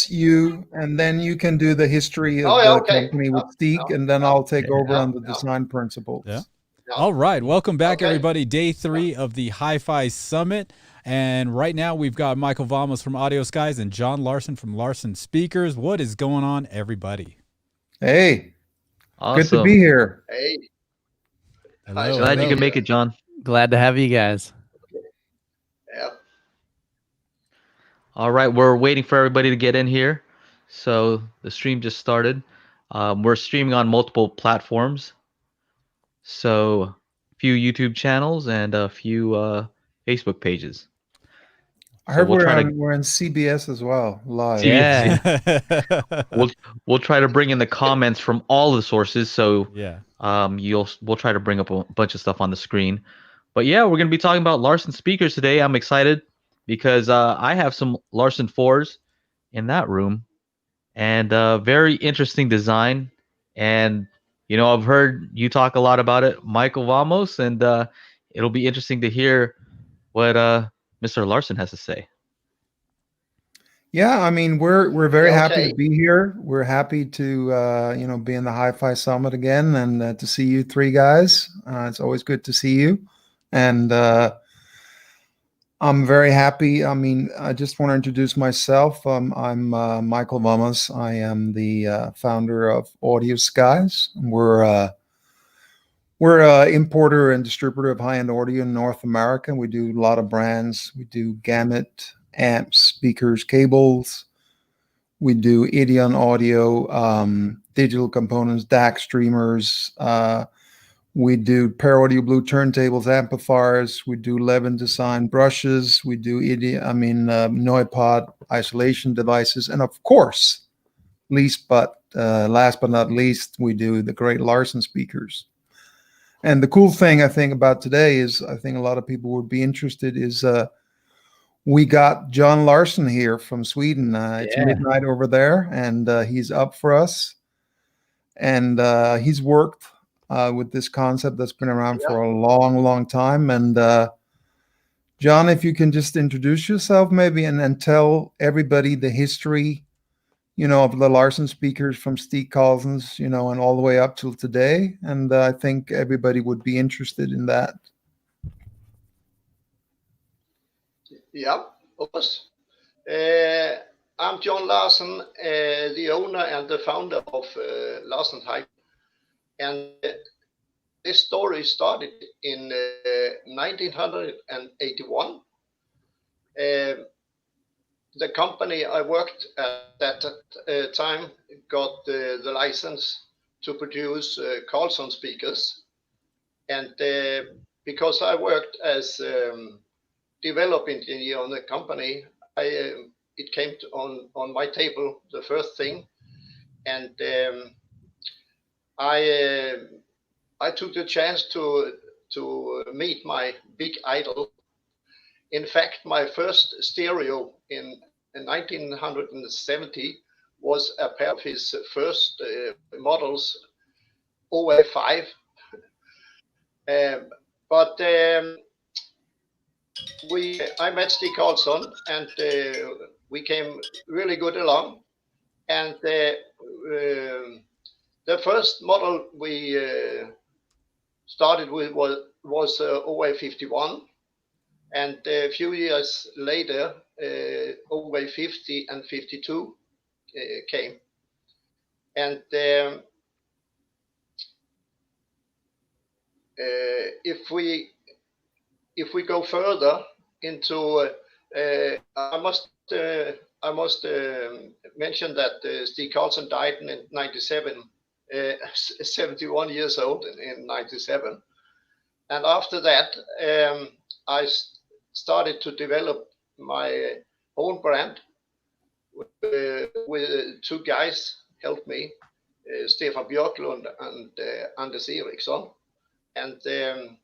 you, and then you can do the history Oh, of yeah, the okay. company with Yeah, Stig, and then I'll take over yeah, on the yeah, design principles. Yeah. yeah. All right. Welcome back, Okay. everybody. Day 3 of the Hi-Fi Summit. And right now we've got Michael Vamos from Audio Skies and John Larson from Larson Speakers. What is going on, everybody? Hey, good to be Awesome. here. Hey, nice Hello. to Glad you be Hello. could make here. it, John. Glad to have you guys. Yeah. All right, we're waiting for everybody to get in here. So the stream just started. We're streaming on multiple platforms. So a few YouTube channels and a few Facebook pages. I So heard we'll try to we're on CBS as well, live. CBS. Yeah. We'll try to bring in the comments from all the sources. So Yeah. we'll try to bring up a bunch of stuff on the screen. But yeah, we're gonna be talking about Larson speakers today. I'm excited because I have some Larson 4s in that room, and very interesting design. And I've heard you talk a lot about it, Michael Vamos, and it'll be interesting to hear what Mr. Larson has to say. Yeah, I mean we're very Yeah, happy to okay. be here. We're happy to be in the Hi-Fi Summit again, and to see you three guys. It's always good to see you, and I'm very happy. I mean, I just want to introduce myself. I'm Michael Vamos. I am the founder of Audio Skies. We're a importer and distributor of high-end audio in North America. We do a lot of brands. We do gamut, amps, speakers, cables. We do Ideon audio, digital components, DAC streamers. We do Pair Audio Blue turntables, amplifiers. We do Levin design brushes. We do Noipod isolation devices, and of course, last but not least, we do the great Larson speakers. And the cool thing I think about today is I think a lot of people would be interested is we got John Larson here from Sweden. It's Yeah. midnight over there, and he's up for us. And he's worked with this concept that's been around Yeah. for a long, long time. And John, if you can just introduce yourself maybe and tell everybody the history, of the Larson speakers from Stig Carlsson's, and all the way up till today. And I think everybody would be interested in that. Yeah, of course. I'm John Larson, the owner and the founder of Larsen Hype. And this story started in 1981. The company I worked at that time got the license to produce Carlsson speakers. And because I worked as development engineer on the company, it came on my table, the first thing. And I took the chance to meet my big idol. In fact, my first stereo in 1970 was a pair of his first models, OA5. But I met Stig Carlsson, and we came really good along. And the first model we started with was OA51. And a few years later, OA50 and 52 came. And if we go further into, I must mention that Stig Carlsson died in 97, 71 years old in 97. And after that, I started to develop my own brand with two guys helped me, Stefan Björklund and Anders Eriksson. And the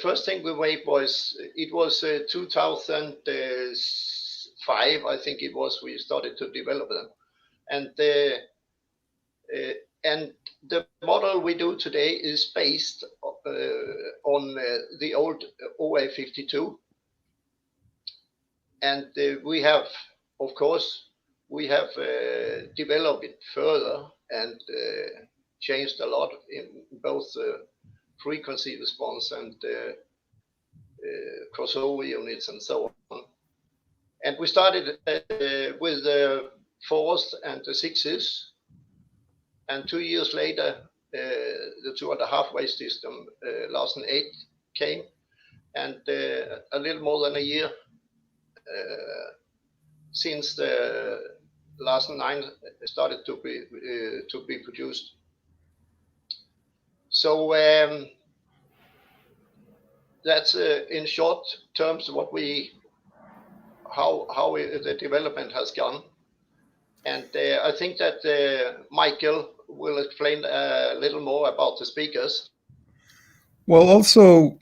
first thing we made was 2005, I think it was, we started to develop them. And the model we do today is based on the old OA52. And we have of course, we have developed it further and changed a lot in both frequency response and crossover units and so on. And we started with the 4s and the 6s, and 2 years later, the 2.5 way system, Larsen 8, came, and a little more than a year since the Larsen 9 started to be produced. So that's in short terms what how the development has gone. And I think that Michael will explain a little more about the speakers. Well, also,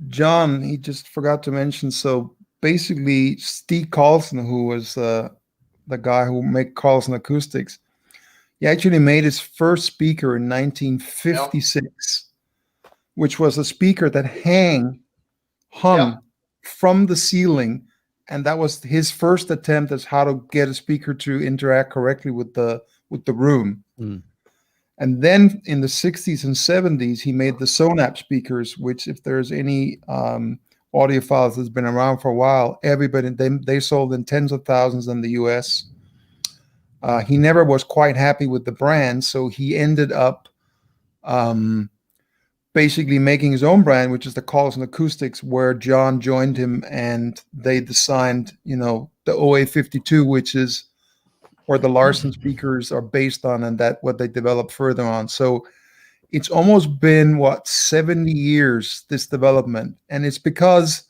John, he just forgot to mention. So basically, Stig Carlsson, who was the guy who made Carlsson acoustics, he actually made his first speaker in 1956, which was a speaker that hung from the ceiling. And that was his first attempt as how to get a speaker to interact correctly with the room. Mm. And then in the 60s and 70s, he made the Sonap speakers, which, if there's any audiophiles that's been around for a while, everybody, they sold in tens of thousands in the US. He never was quite happy with the brand, so he ended up basically making his own brand, which is the Carlsson Acoustics, where John joined him, and they designed, the OA52, which is where the Larsen speakers are based on, and that what they developed further on. So it's almost been 70 years, this development, and it's because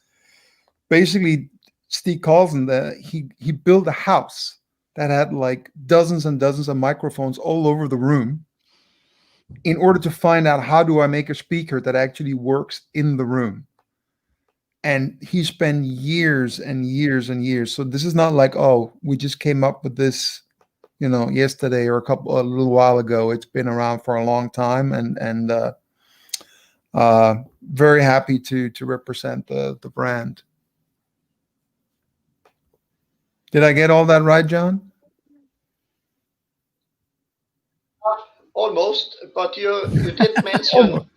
basically Stig Carlsson, he built a house that had like dozens and dozens of microphones all over the room, in order to find out, how do I make a speaker that actually works in the room? And he spent years and years and years. So this is not like, oh, we just came up with this, yesterday or a little while ago. It's been around for a long time, and very happy to represent the brand. Did I get all that right, John? Almost, but you did mention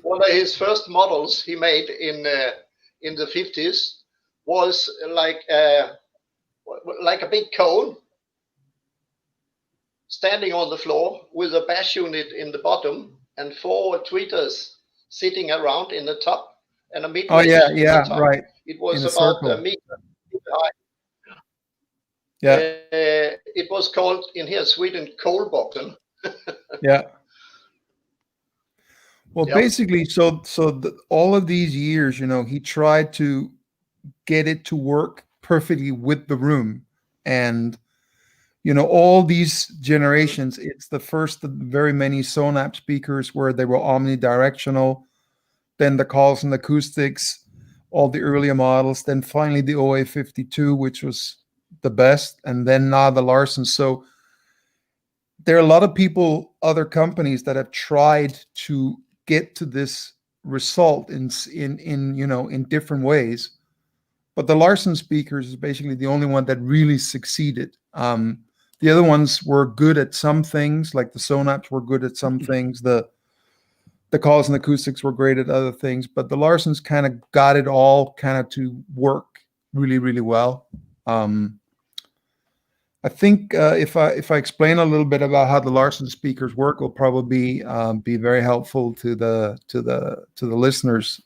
one of his first models he made in the 50s was like a big cone standing on the floor with a bass unit in the bottom and 4 tweeters sitting around in the top and a mid. Oh yeah, right. It was in about circle. a meter high. Yeah. It was called in here Sweden Kolbocken. Yeah. Well, basically, so all of these years, he tried to get it to work perfectly with the room, and all these generations. It's the first of very many Sonap speakers where they were omnidirectional. Then the Carlsson Acoustics, all the earlier models. Then finally the OA52, which was the best, and then now the Larsen. So there are a lot of people, other companies, that have tried to get to this result in different ways, but the Larsen speakers is basically the only one that really succeeded. The other ones were good at some things, like the Sonaps were good at some things. The Carlsson Acoustics were great at other things, but the Larsens kind of got it all kind of to work really, really well. I think if I explain a little bit about how the Larsen speakers work, will probably be very helpful to the listeners.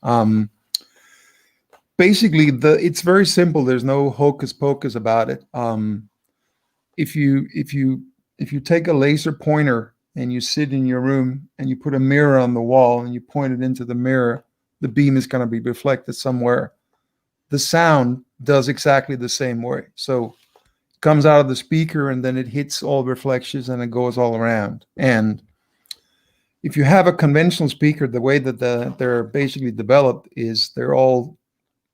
Basically, it's very simple. There's no hocus pocus about it. If you take a laser pointer and you sit in your room and you put a mirror on the wall and you point it into the mirror, the beam is going to be reflected somewhere. The sound does exactly the same way. So it comes out of the speaker and then it hits all reflections and it goes all around. And if you have a conventional speaker, the way that they're basically developed is they're all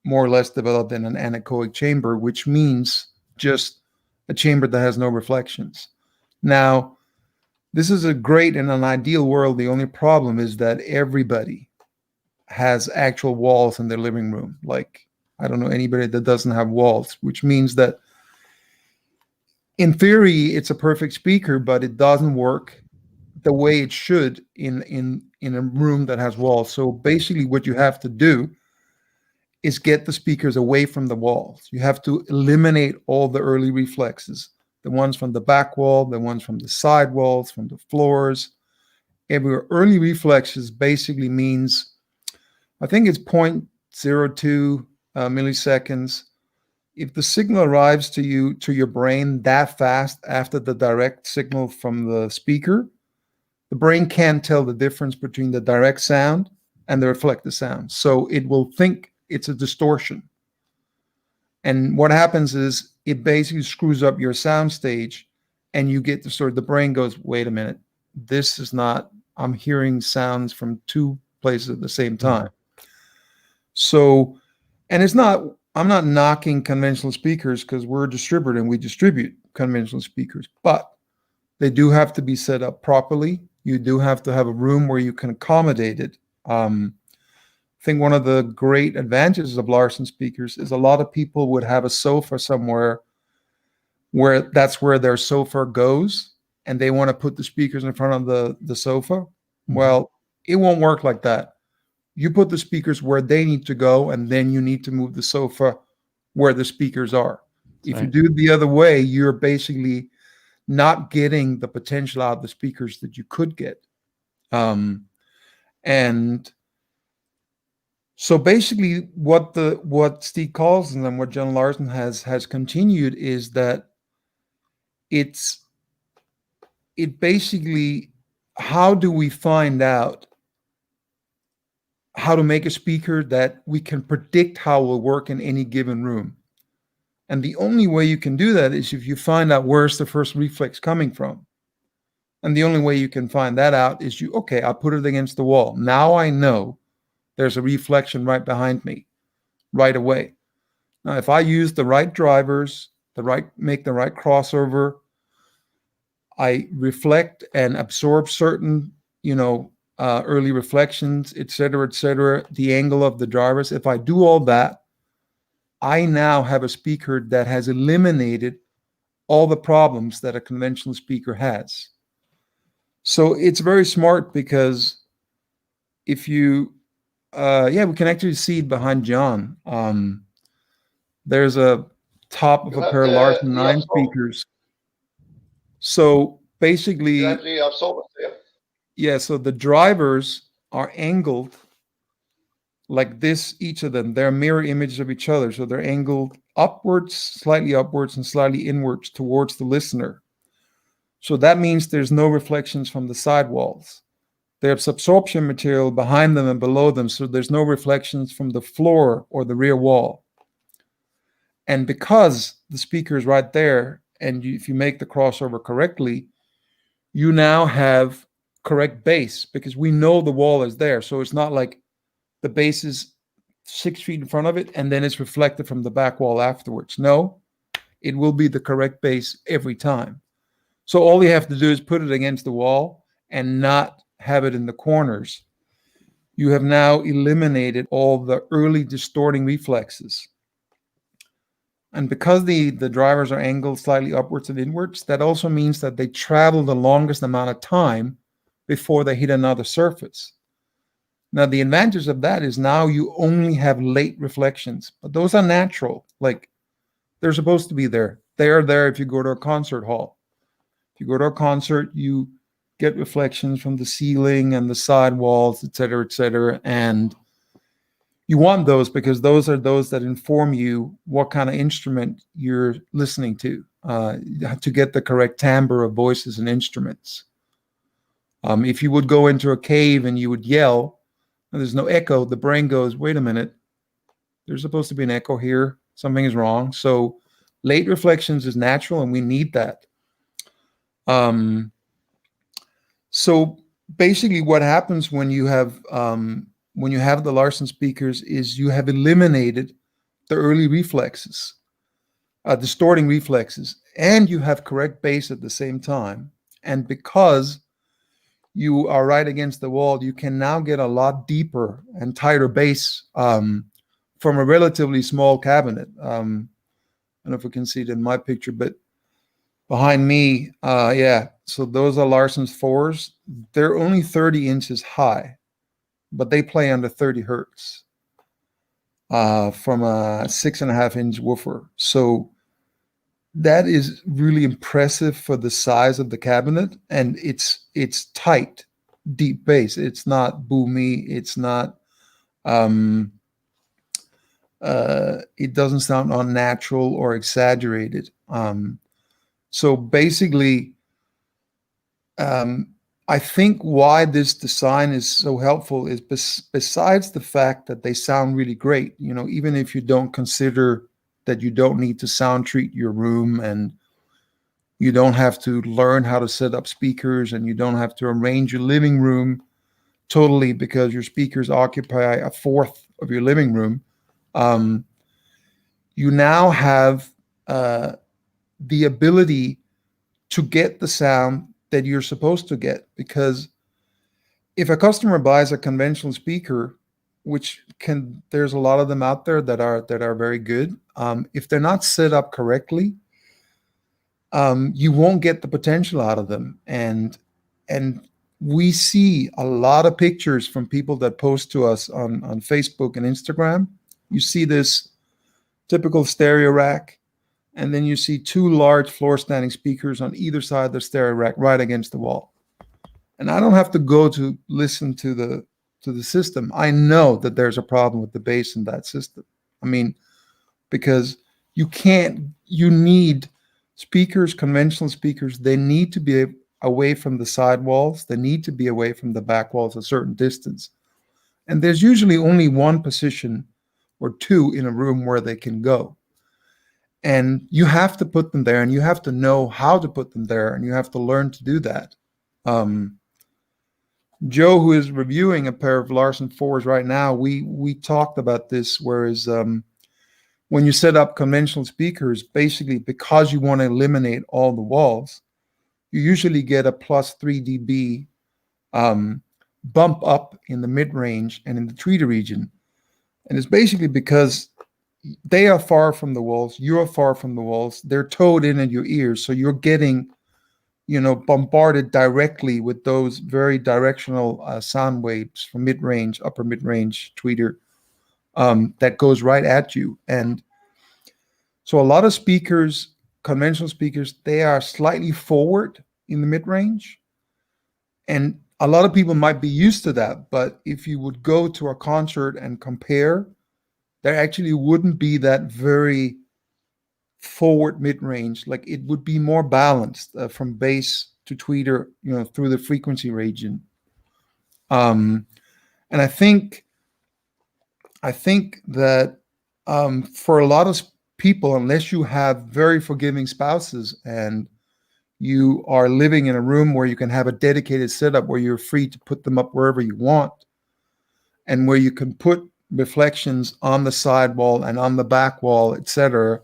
more or less developed in an anechoic chamber, which means just a chamber that has no reflections. Now, this is a great, in an ideal world. The only problem is that everybody has actual walls in their living room. Like I don't know anybody that doesn't have walls, which means that in theory, it's a perfect speaker, but it doesn't work the way it should in a room that has walls. So basically what you have to do is get the speakers away from the walls. You have to eliminate all the early reflexes, the ones from the back wall, the ones from the side walls, from the floors. Every early reflexes basically means, I think it's 0.02 milliseconds. If the signal arrives to your brain that fast after the direct signal from the speaker, the brain can't tell the difference between the direct sound and the reflected sound. So it will think it's a distortion. And what happens is it basically screws up your sound stage, and you get the brain goes, wait a minute, this is not, I'm hearing sounds from two places at the same time. So, and I'm not knocking conventional speakers because we're a distributor and we distribute conventional speakers, but they do have to be set up properly. You do have to have a room where you can accommodate it. I think one of the great advantages of Larsen speakers is a lot of people would have a sofa somewhere where that's where their sofa goes, and they want to put the speakers in front of the sofa. Mm-hmm. Well, it won't work like that. You put the speakers where they need to go, and then you need to move the sofa where the speakers are. If you do it the other way, you're basically not getting the potential out of the speakers that you could get. And so basically what Stig Carlsson and what John Larson has continued is that it basically, how do we find out how to make a speaker that we can predict how it will work in any given room? And the only way you can do that is if you find out where's the first reflex coming from. And the only way you can find that out is I put it against the wall. Now I know there's a reflection right behind me right away. Now, if I use the right drivers, make the right crossover, I reflect and absorb certain, early reflections, et cetera, the angle of the drivers. If I do all that, I now have a speaker that has eliminated all the problems that a conventional speaker has. So it's very smart because if you, we can actually see it behind John. There's a top of a pair of Larsen 9 speakers. So basically, you have the absorbers there. Yeah, so the drivers are angled like this, each of them. They're mirror images of each other. So they're angled slightly upwards, and slightly inwards towards the listener. So that means there's no reflections from the side walls. There's absorption material behind them and below them, so there's no reflections from the floor or the rear wall. And because the speaker is right there, and if you make the crossover correctly, you now have correct bass, because we know the wall is there. So it's not like the bass is 6 feet in front of it and then it's reflected from the back wall afterwards. No, it will be the correct bass every time. So all you have to do is put it against the wall and not have it in the corners. You have now eliminated all the early distorting reflexes. And because the drivers are angled slightly upwards and inwards, that also means that they travel the longest amount of time before they hit another surface. Now, the advantage of that is now you only have late reflections, but those are natural. Like, they're supposed to be there. They are there if you go to a concert hall. If you go to a concert, you get reflections from the ceiling and the side walls, et cetera, and you want those because those are those that inform you what kind of instrument you're listening to get the correct timbre of voices and instruments. If you would go into a cave and you would yell, and there's no echo, the brain goes, wait a minute, there's supposed to be an echo here. Something is wrong. So late reflections is natural, and we need that. So basically what happens when you have the Larsen speakers is you have eliminated the early reflexes, distorting reflexes, and you have correct bass at the same time. And because you are right against the wall, you can now get a lot deeper and tighter bass from from a relatively small cabinet. I don't know if we can see it in my picture, but behind me, yeah. So those are Larson's 4s. They're only 30 inches high, but they play under 30 hertz from a 6.5-inch woofer. So that is really impressive for the size of the cabinet, and it's tight, deep bass. It's not boomy. It's not. It doesn't sound unnatural or exaggerated. So basically, I think why this design is so helpful is besides the fact that they sound really great, even if you don't consider that you don't need to sound treat your room, and you don't have to learn how to set up speakers, and you don't have to arrange your living room totally because your speakers occupy a fourth of your living room. You now have the ability to get the sound that you're supposed to get, because if a customer buys a conventional speaker, there's a lot of them out there that are very good. If they're not set up correctly, you won't get the potential out of them. And we see a lot of pictures from people that post to us on Facebook and Instagram. You see this typical stereo rack, and then you see 2 large floor standing speakers on either side of the stereo rack right against the wall. And I don't have to go to listen to the system. I know that there's a problem with the bass in that system. I mean, because you need speakers, conventional speakers, they need to be away from the side walls. They need to be away from the back walls a certain distance. And there's usually only one position or 2 in a room where they can go. And you have to put them there, and you have to know how to put them there, and you have to learn to do that. Joe, who is reviewing a pair of Larsen 4s right now, we talked about this, whereas when you set up conventional speakers, basically because you want to eliminate all the walls, you usually get a plus 3 dB bump up in the mid-range and in the tweeter region. And it's basically because they are far from the walls, you're far from the walls, they're towed in at your ears, so you're getting bombarded directly with those very directional sound waves from mid-range, upper mid-range tweeter that goes right at you. And so a lot of speakers, conventional speakers, they are slightly forward in the mid-range. And a lot of people might be used to that, but if you would go to a concert and compare, there actually wouldn't be that very forward mid-range. Like, it would be more balanced from bass to tweeter, through the frequency region. And I think that for a lot of people, unless you have very forgiving spouses and you are living in a room where you can have a dedicated setup where you're free to put them up wherever you want, and where you can put reflections on the side wall and on the back wall, etc.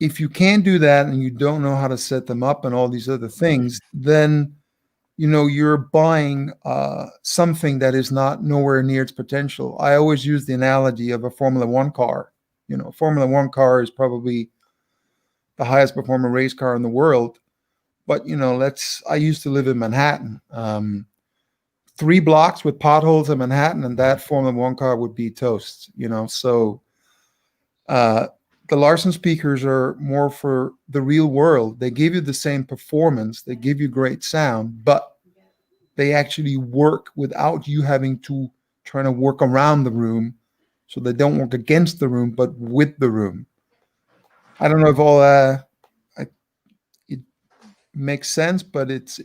If you can't do that and you don't know how to set them up and all these other things, then you're buying something that is not nowhere near its potential. I always use the analogy of a Formula One car. A Formula One car is probably the highest performing race car in the world. But I used to live in Manhattan. 3 blocks with potholes in Manhattan, and that Formula One car would be toast. So the Larsen speakers are more for the real world. They give you the same performance, they give you great sound, but they actually work without you having to try to work around the room. So they don't work against the room, but with the room. I don't know if all it makes sense, but it's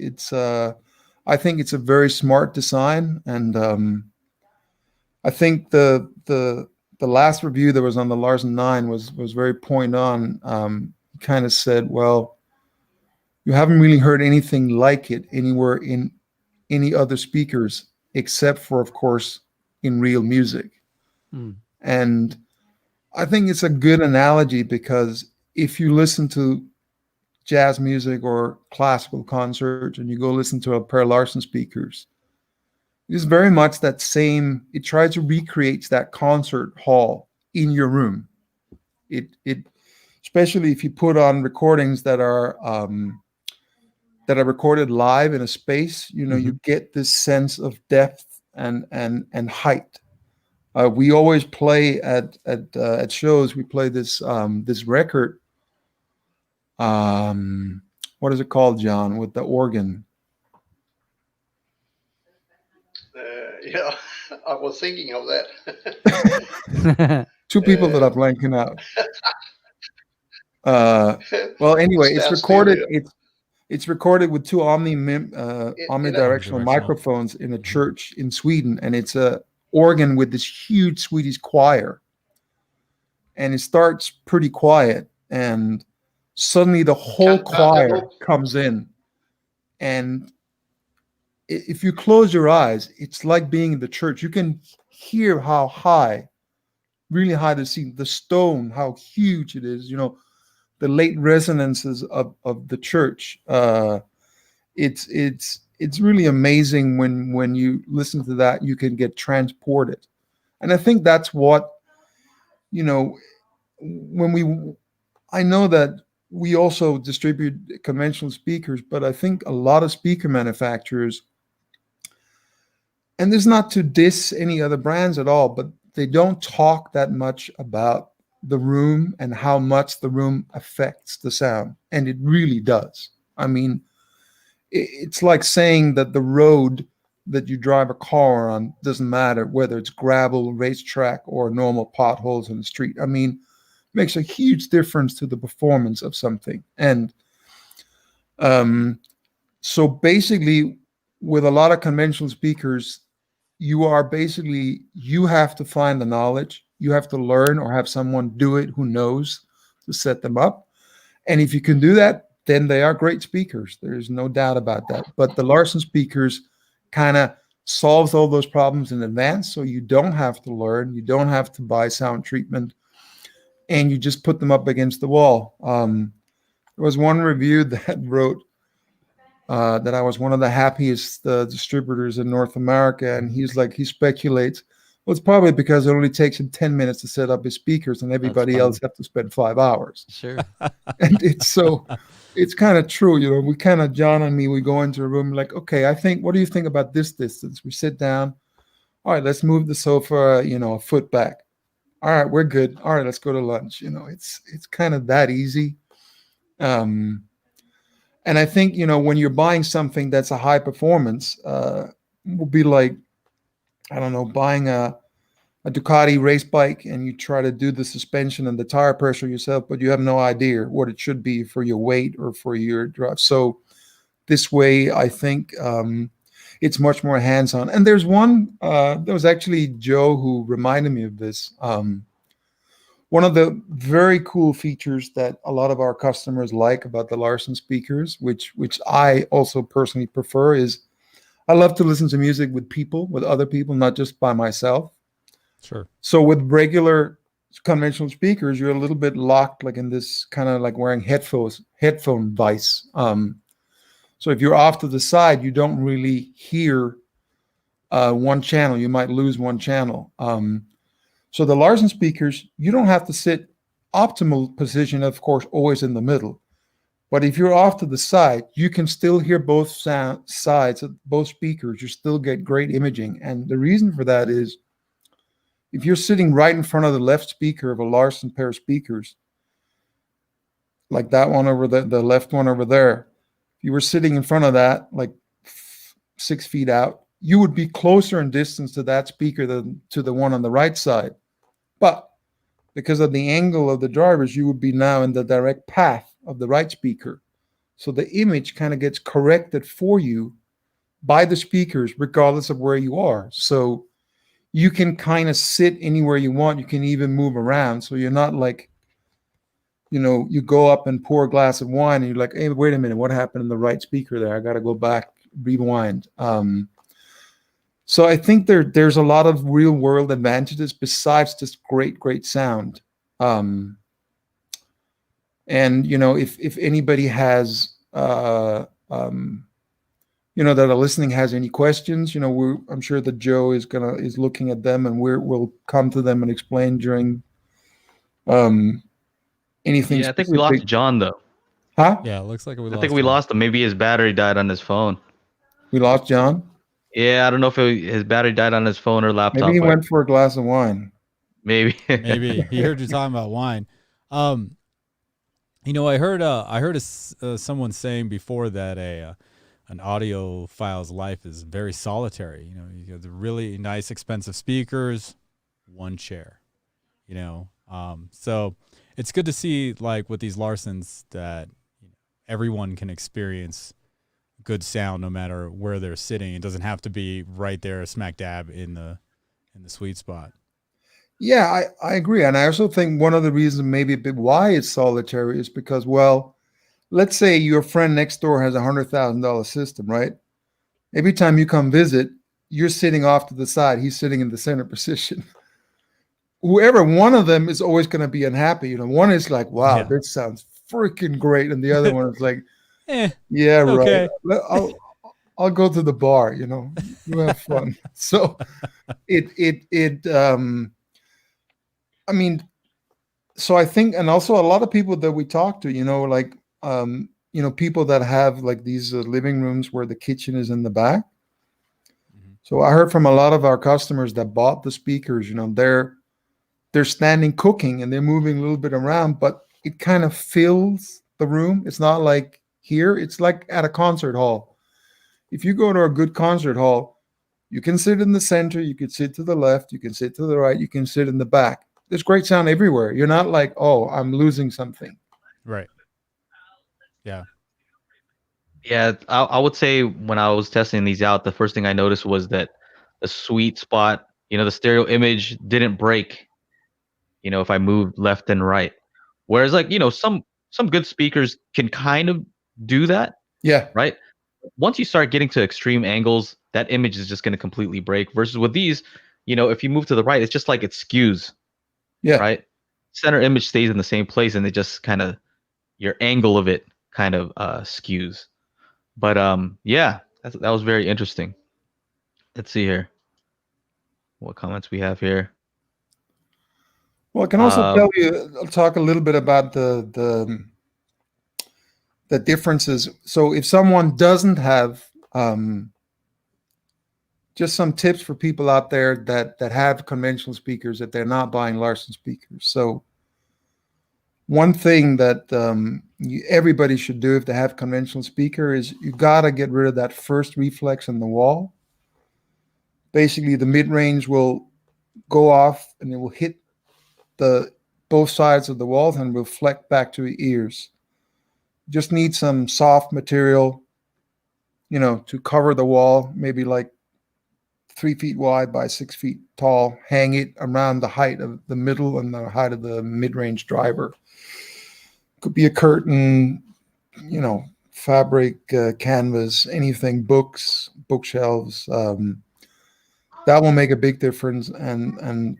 I think it's a very smart design, and I think the last review that was on the Larsen 9 was very point on. He kind of said, well, you haven't really heard anything like it anywhere in any other speakers, except for, of course, in real music. And I think it's a good analogy, because if you listen to jazz music or classical concerts and you go listen to a pair of Larsen speakers, It's very much that same. It tries to recreate that concert hall in your room. It especially if you put on recordings that are recorded live in a space. You get this sense of depth and height. We always play at shows. We play this record. What is it called, John? With the organ. Yeah, I was thinking of that. Two people that are blanking out. Well, anyway, it's recorded. It's recorded with two omnidirectional microphones in a church in Sweden, and it's a organ with this huge Swedish choir. And it starts pretty quiet, and suddenly the whole choir comes in, and if you close your eyes, it's like being in the church. You can hear how high, really high, the stone, how huge it is. The late resonances of the church. It's really amazing when you listen to that. You can get transported, and I think that's what I know that we also distribute conventional speakers, but I think a lot of speaker manufacturers, and this is not to diss any other brands at all, but they don't talk that much about the room and how much the room affects the sound. And it really does. I mean, it's like saying that the road that you drive a car on doesn't matter whether it's gravel, racetrack, or normal potholes in the street. I mean, it makes a huge difference to the performance of something. And so basically, with a lot of conventional speakers, you have to find the knowledge. You have to learn or have someone do it who knows to set them up. And if you can do that, then they are great speakers. There's no doubt about that. But the Larsen speakers kind of solves all those problems in advance. So you don't have to learn. You don't have to buy sound treatment. And you just put them up against the wall. There was one review that wrote that I was one of the happiest distributors in North America. And he speculates, well, it's probably because it only takes him 10 minutes to set up his speakers and everybody else have to spend 5 hours. Sure. And it's kind of true. We kind of, John and me, we go into a room like, okay, what do you think about this distance? We sit down. All right, let's move the sofa, a foot back. All right, we're good. All right, let's go to lunch. It's kind of that easy. And I think, when you're buying something that's a high performance, will be like, I don't know, buying a Ducati race bike and you try to do the suspension and the tire pressure yourself, but you have no idea what it should be for your weight or for your drive. So this way, I think it's much more hands-on. And there's there was actually Joe who reminded me of this. One of the very cool features that a lot of our customers like about the Larsen speakers, which I also personally prefer, is I love to listen to music with other people, not just by myself. Sure. So with regular conventional speakers, you're a little bit locked, like in this kind of like wearing headphone vice. So if you're off to the side, you don't really hear one channel. You might lose one channel. So the Larsen speakers, you don't have to sit optimal position, of course, always in the middle. But if you're off to the side, you can still hear both sides of both speakers. You still get great imaging. And the reason for that is if you're sitting right in front of the left speaker of a Larsen pair of speakers, like that one over the left one over there, if you were sitting in front of that, like 6 feet out, you would be closer in distance to that speaker than to the one on the right side. But because of the angle of the drivers, you would be now in the direct path of the right speaker. So the image kind of gets corrected for you by the speakers, regardless of where you are. So you can kind of sit anywhere you want. You can even move around. So you're not like, you go up and pour a glass of wine and you're like, hey, wait a minute, what happened in the right speaker there? I got to go back, rewind. So I think there's a lot of real world advantages besides just great sound. And if anybody has that are listening has any questions, I'm sure that Joe is looking at them, and we'll come to them and explain during anything Yeah, I think we lost specific. John though. Huh? Yeah, it looks like we I lost think we him. lost him. Maybe his battery died on his phone. We lost John. Yeah, I don't know if his battery died on his phone or Maybe laptop, he but went for a glass of wine. maybe. Maybe he heard you talking about wine. I heard someone saying before that an audiophile's life is very solitary. You got the really nice, expensive speakers, one chair. So it's good to see, like with these Larsons, that everyone can experience good sound no matter where they're sitting. It doesn't have to be right there, smack dab in the sweet spot. Yeah, I agree. And I also think one of the reasons maybe a bit why it's solitary is because, well, let's say your friend next door has $100,000 system, right? Every time you come visit, you're sitting off to the side. He's sitting in the center position. Whoever one of them is always going to be unhappy. One is like, wow, Yeah. this sounds freaking great. And the other one is like, Eh, yeah, right. okay. I'll go to the bar, you have fun. So I mean, so I think, and also a lot of people that we talk to, people that have like these living rooms where the kitchen is in the back. Mm-hmm. So I heard from a lot of our customers that bought the speakers, they're standing cooking and they're moving a little bit around, but it kind of fills the room. It's not like here, it's like at a concert hall. If you go to a good concert hall, you can sit in the center, you can sit to the left, you can sit to the right, you can sit in the back. There's great sound everywhere. You're not like, oh, I'm losing something. Right. Yeah. Yeah, I would say when I was testing these out, the first thing I noticed was that the sweet spot, the stereo image didn't break, if I moved left and right. Whereas like, some good speakers can kind of do that, Yeah. right? Once you start getting to extreme angles, that image is just going to completely break. Versus with these, if you move to the right, it's just like it skews. Yeah. Right. Center image stays in the same place, and it just kind of, your angle of it kind of skews. But yeah, that was very interesting. Let's see here. What comments we have here? Well, I can also talk a little bit about the differences. So if someone doesn't have just some tips for people out there that have conventional speakers, that they're not buying Larson speakers. So one thing that everybody should do if they have conventional speaker is you got to get rid of that first reflex in the wall. Basically, the mid-range will go off and it will hit both sides of the walls and reflect back to your ears. Just need some soft material, to cover the wall, maybe like 3 feet wide by 6 feet tall. Hang it around the height of the middle and the height of the mid-range driver. Could be a curtain, fabric, canvas, anything, books, bookshelves. That will make a big difference. And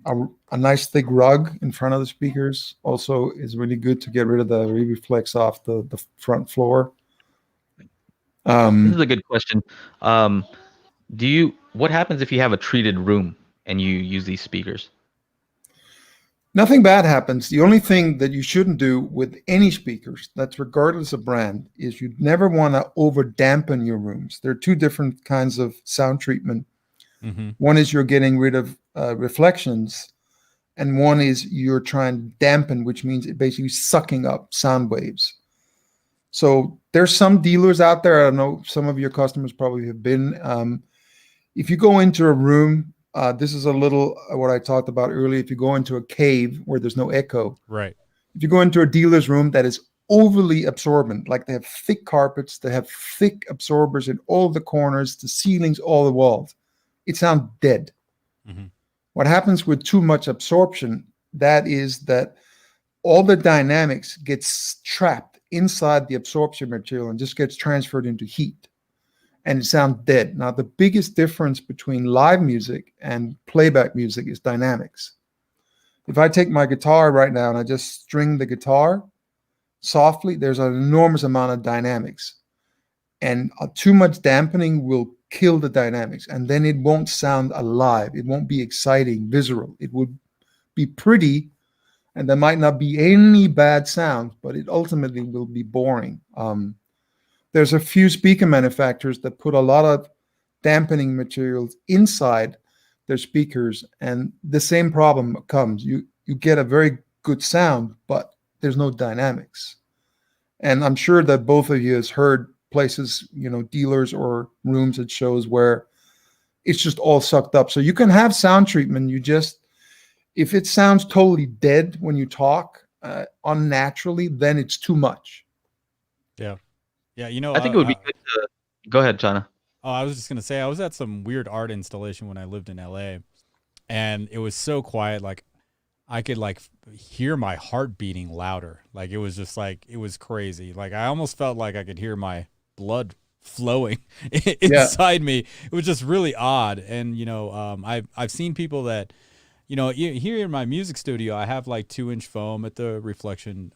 a nice thick rug in front of the speakers also is really good to get rid of the reflex off the front floor. This is a good question. What happens if you have a treated room and you use these speakers? Nothing bad happens. The only thing that you shouldn't do with any speakers, that's regardless of brand, is you never want to over dampen your rooms. There are two different kinds of sound treatment. Mm-hmm. One is you're getting rid of reflections, and one is you're trying to dampen, which means it basically sucking up sound waves. So there's some dealers out there. I don't know, some of your customers probably have been. If you go into a room, this is a little what I talked about earlier. If you go into a cave where there's no echo, right? If you go into a dealer's room that is overly absorbent, like they have thick carpets, they have thick absorbers in all the corners, the ceilings, all the walls, it sounds dead. Mm-hmm. What happens with too much absorption, that is that all the dynamics gets trapped inside the absorption material and just gets transferred into heat. And it sounds dead. Now, the biggest difference between live music and playback music is dynamics. If I take my guitar right now and I just string the guitar softly, there's an enormous amount of dynamics. and too much dampening will kill the dynamics, and then it won't sound alive. It won't be exciting, visceral. It would be pretty, and there might not be any bad sound, but it ultimately will be boring. There's a few speaker manufacturers that put a lot of dampening materials inside their speakers, and the same problem comes. You get a very good sound, but there's no dynamics. And I'm sure that both of you has heard places, dealers or rooms at shows where it's just all sucked up. So you can have sound treatment. If it sounds totally dead when you talk, unnaturally, then it's too much. Yeah. Yeah. I think it would be good to go ahead, Chana. Oh, I was just going to say, I was at some weird art installation when I lived in LA, and it was so quiet. Like I could hear my heart beating louder. Like it was just it was crazy. Like I almost felt like I could hear my blood flowing inside me. It was just really odd. And, I've seen people that, here in my music studio, I have 2-inch foam at the reflection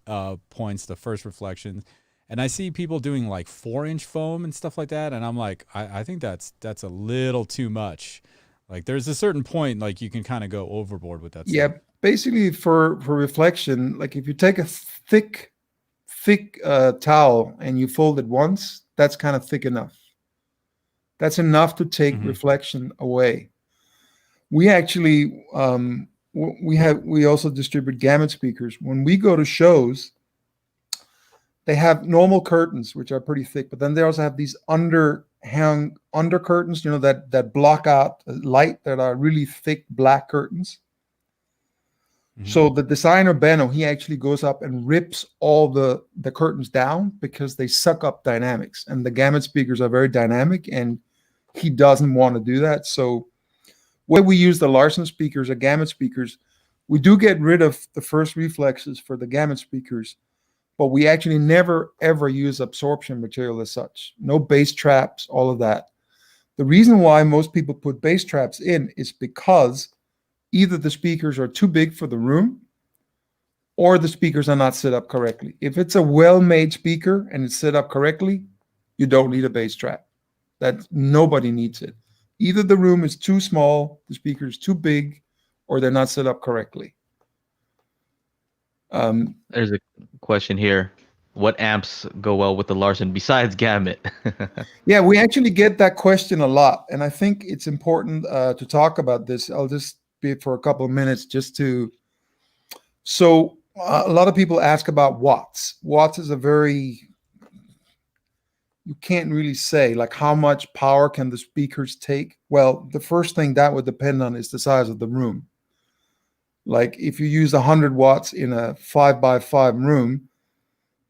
points, the first reflection. And I see people doing 4-inch foam and stuff like that. And I'm like, I think that's a little too much. There's a certain point, you can kind of go overboard with that. Yeah. Stuff. Basically for reflection, if you take a thick towel and you fold it once, that's kind of thick enough. That's enough to take reflection away. We actually, we also distribute gamut speakers. When we go to shows, they have normal curtains, which are pretty thick, but then they also have these under curtains, that block out light, that are really thick black curtains. So the designer, Benno, he actually goes up and rips all the curtains down because they suck up dynamics. And the gamut speakers are very dynamic, and he doesn't want to do that. So when we use the Larsen speakers or gamut speakers, we do get rid of the first reflexes for the gamut speakers, but we actually never, ever use absorption material as such. No bass traps, all of that. The reason why most people put bass traps in is because either the speakers are too big for the room or the speakers are not set up correctly. If it's a well-made speaker and it's set up correctly, you don't need a bass trap. Nobody needs it. Either the room is too small, the speaker is too big, or they're not set up correctly. There's a question here. What amps go well with the Larsen besides gamut? Yeah, we actually get that question a lot, and I think it's important to talk about this. I'll just be for a couple of minutes So a lot of people ask about watts. Watts is you can't really say how much power can the speakers take. Well, the first thing that would depend on is the size of the room. If you use 100 watts in a 5x5 room,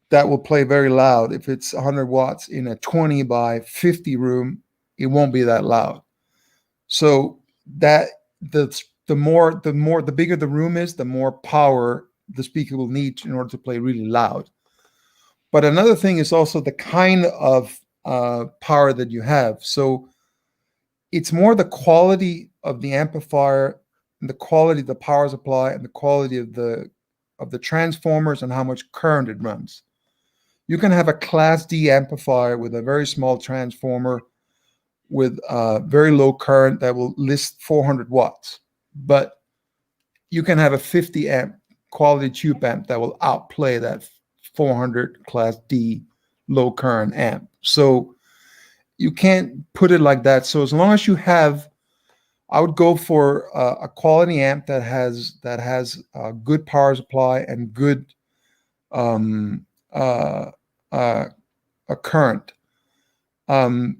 that will play very loud. If it's 100 watts in a 20x50 room, it won't be that loud. So that the bigger the room is, the more power the speaker will need in order to play really loud. But another thing is also the kind of power that you have. So it's more the quality of the amplifier, and the quality of the power supply, and the quality of the transformers and how much current it runs. You can have a Class D amplifier with a very small transformer with very low current that will list 400 watts. But you can have a 50 amp quality tube amp that will outplay that 400 Class D low current amp. So you can't put it like that. So as long as you have, I would go for a quality amp that has a good power supply and good a current. I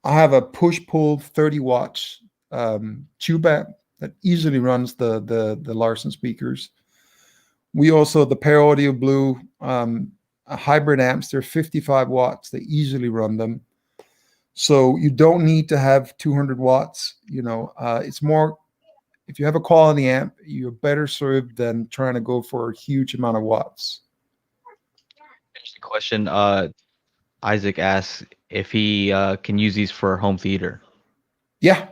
have a push-pull 30 watts tube amp that easily runs the Larsen speakers. We also, the Pair Audio Blue hybrid amps, they're 55 watts. They easily run them. So you don't need to have 200 watts. It's more, if you have a quality amp, you're better served than trying to go for a huge amount of watts. Interesting question. Isaac asks if he can use these for home theater. Yeah.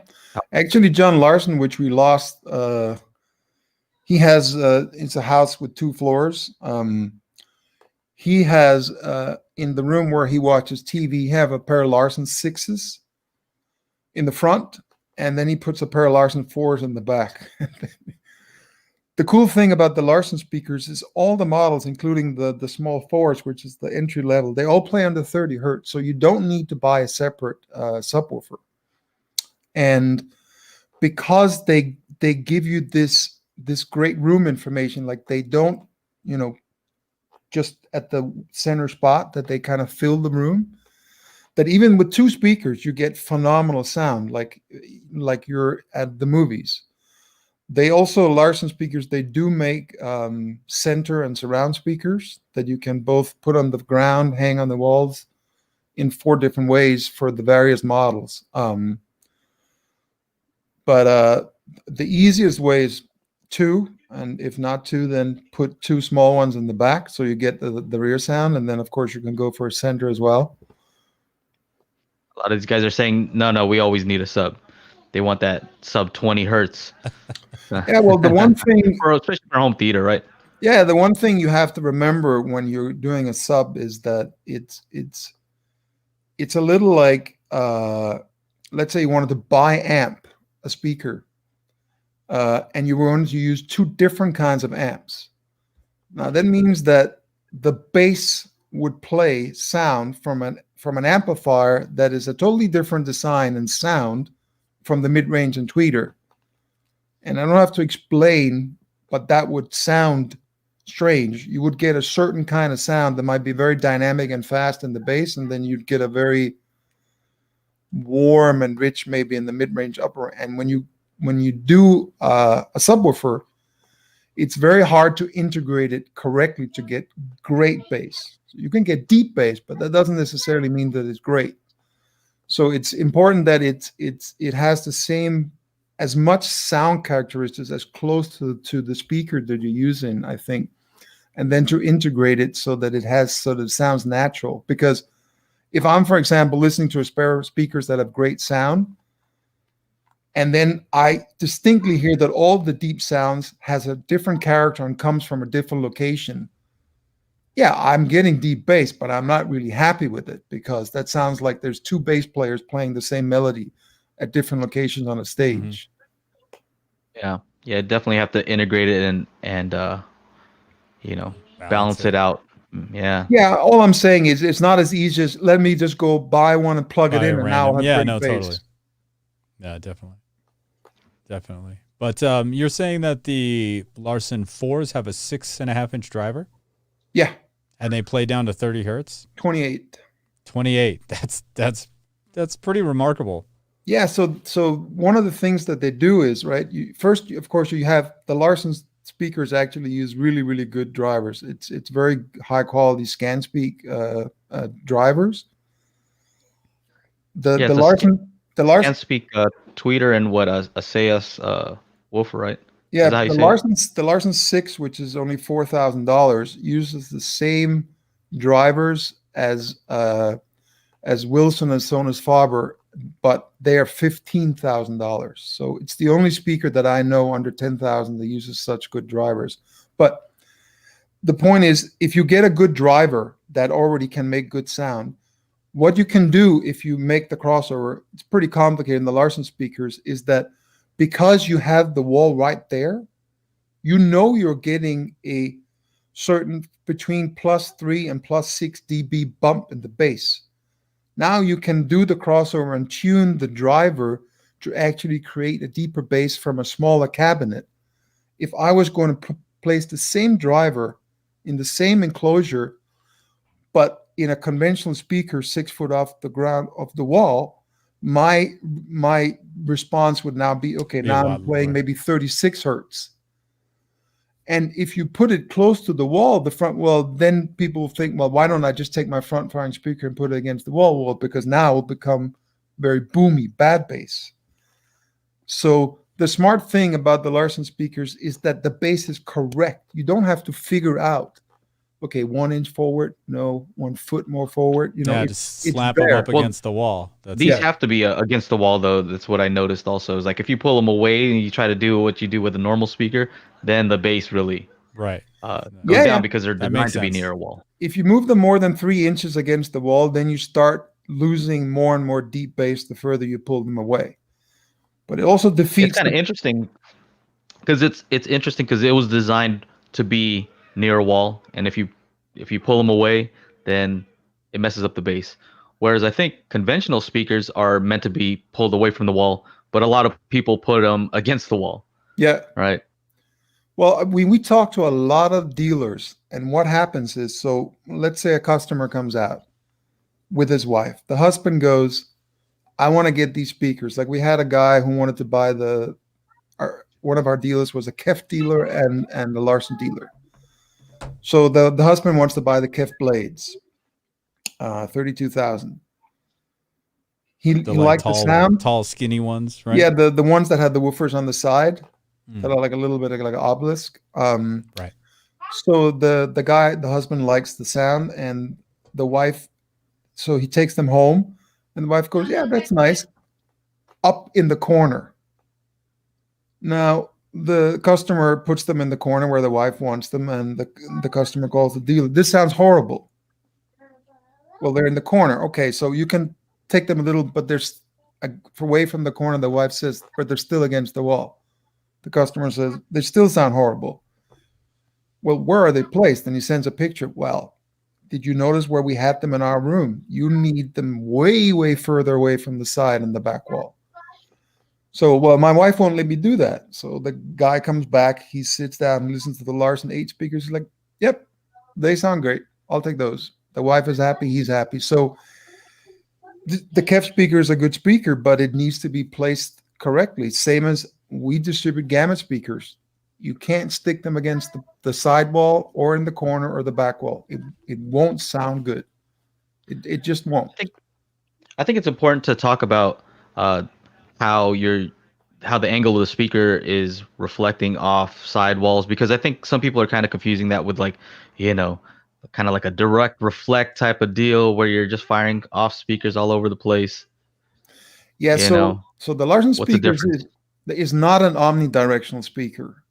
Actually, John Larson, which we lost, he has, it's a house with 2 floors. He has, in the room where he watches TV, have a pair of Larson 6s in the front, and then he puts a pair of Larson 4s in the back. The cool thing about the Larson speakers is all the models, including the small 4s, which is the entry level, they all play under 30 hertz. So you don't need to buy a separate subwoofer. And because they give you this great room information, like they don't, just at the center spot, that they kind of fill the room, that even with 2 speakers, you get phenomenal sound, like you're at the movies. They also, Larson speakers, they do make center and surround speakers that you can both put on the ground, hang on the walls in 4 different ways for the various models. But the easiest way is 2, and if not 2, then put 2 small ones in the back so you get the rear sound, and then of course you can go for a center as well. A lot of these guys are saying, no, we always need a sub. They want that sub 20 hertz. Yeah, well, the one thing, especially for home theater, right? Yeah, the one thing you have to remember when you're doing a sub is that it's a little like, let's say you wanted to buy a speaker, and you wanted to use 2 different kinds of amps. Now that means that the bass would play sound from an amplifier that is a totally different design and sound from the mid-range and tweeter. And I don't have to explain, but that would sound strange. You would get a certain kind of sound that might be very dynamic and fast in the bass, and then you'd get a very warm and rich maybe in the mid-range upper. And when you do a subwoofer, it's very hard to integrate it correctly to get great bass. You can get deep bass, but that doesn't necessarily mean that it's great. So it's important that it has the same, as much sound characteristics as close to the speaker that you're using, I think, and then to integrate it so that it has sort of sounds natural. Because if I'm, for example, listening to a pair of speakers that have great sound, and then I distinctly hear that all the deep sounds has a different character and comes from a different location, yeah, I'm getting deep bass, but I'm not really happy with it because that sounds like there's 2 bass players playing the same melody at different locations on a stage. Yeah, definitely have to integrate it and balance it out. Yeah, all I'm saying is it's not as easy as let me just go buy one and plug it in and now I'll have great bass. Totally. Yeah, definitely. But you're saying that the Larson 4s have a 6.5-inch driver? Yeah. And they play down to 30 hertz? 28. 28. That's pretty remarkable. Yeah, so one of the things that they do is, right, first, of course, you have the Larson speakers actually use really, really good drivers. It's very high quality ScanSpeak drivers. The Larson ScanSpeak tweeter and what a Sayas woofer, right? Yeah, the Larson 6, which is only $4,000, uses the same drivers as Wilson and Sonus Faber, but they are $15,000. So it's the only speaker that I know under $10,000 that uses such good drivers. But the point is, if you get a good driver that already can make good sound, what you can do if you make the crossover, it's pretty complicated in the Larson speakers, is that because you have the wall right there, you're getting a certain between +3 and +6 dB bump in the bass. Now you can do the crossover and tune the driver to actually create a deeper bass from a smaller cabinet. If I was going to place the same driver in the same enclosure, but in a conventional speaker 6 foot off the ground of the wall, my response would now be, okay, now I'm playing maybe 36 hertz. And if you put it close to the wall, the front wall, then people will think, well, why don't I just take my front firing speaker and put it against the wall? Well, because now it will become very boomy, bad bass. So the smart thing about the Larson speakers is that the bass is correct. You don't have to figure out, okay, 1 inch forward, no, 1 foot more forward. Just slap them up against the wall. These have to be against the wall, though. That's what I noticed also. Is like if you pull them away and you try to do what you do with a normal speaker, then the bass really Right. go Yeah, down yeah. because they're That designed makes to be sense. near a wall. If you move them more than 3 inches against the wall, then you start losing more and more deep bass the further you pull them away. But it also It's defeats kind of interesting because it's interesting because it was designed to be near a wall, and if you pull them away, then it messes up the bass. Whereas I think conventional speakers are meant to be pulled away from the wall, but a lot of people put them against the wall, yeah. right? Well, we talk to a lot of dealers, and what happens is, so let's say a customer comes out with his wife. The husband goes, I want to get these speakers. Like we had a guy who wanted to buy one of our dealers was a Kef dealer and the Larson dealer. So the husband wants to buy the Kef blades, 32,000. He The like liked the sound. tall, skinny ones, right? Yeah, the ones that had the woofers on the side that Mm, are like a little bit like an obelisk. right. So the husband likes the sound, and the wife. So he takes them home, and the wife goes, "Yeah, that's nice." Up in the corner. Now the customer puts them in the corner where the wife wants them, and the customer calls the dealer. This sounds horrible. Well, they're in the corner. Okay, so you can take them a little, but there's away from the corner. The wife says, but they're still against the wall. The customer says, they still sound horrible. Well, where are they placed? And he sends a picture. Well, did you notice where we had them in our room? You need them way, way further away from the side and the back wall. So, well, my wife won't let me do that. So the guy comes back, he sits down and listens to the Larson 8 speakers. He's like, yep, they sound great. I'll take those. The wife is happy, he's happy. So the Kef speaker is a good speaker, but it needs to be placed correctly. Same as we distribute gamut speakers. You can't stick them against the side wall or in the corner or the back wall. It won't sound good. It just won't. I think it's important to talk about how the angle of the speaker is reflecting off side walls, because I think some people are kind of confusing that with like, kind of like a direct reflect type of deal where you're just firing off speakers all over the place. Yeah, so the Larsen what's the speaker difference? is not an omnidirectional speaker.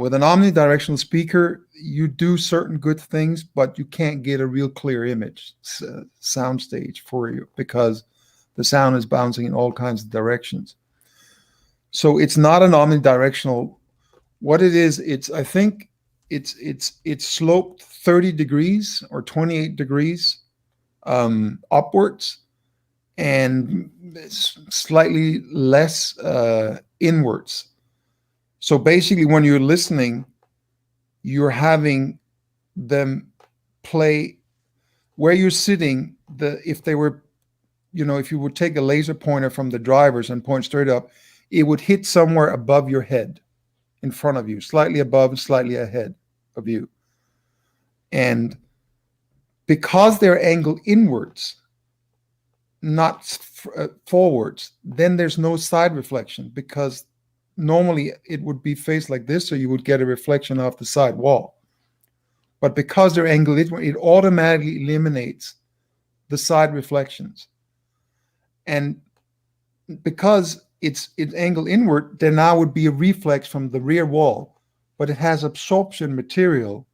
With an omnidirectional speaker, you do certain good things, but you can't get a real clear image soundstage for you because the sound is bouncing in all kinds of directions. So it's not an omnidirectional. What it is, I think it's sloped 30 degrees or 28 degrees upwards, and slightly less inwards. So basically, when you're listening, you're having them play where you're sitting. If you would take a laser pointer from the drivers and point straight up, it would hit somewhere above your head, in front of you, slightly above and slightly ahead of you. And because they're angled inwards, not forwards, then there's no side reflection, because normally it would be faced like this, so you would get a reflection off the side wall. But because they're angled inward, it automatically eliminates the side reflections. And because it's angled inward, there now would be a reflex from the rear wall, but it has absorption material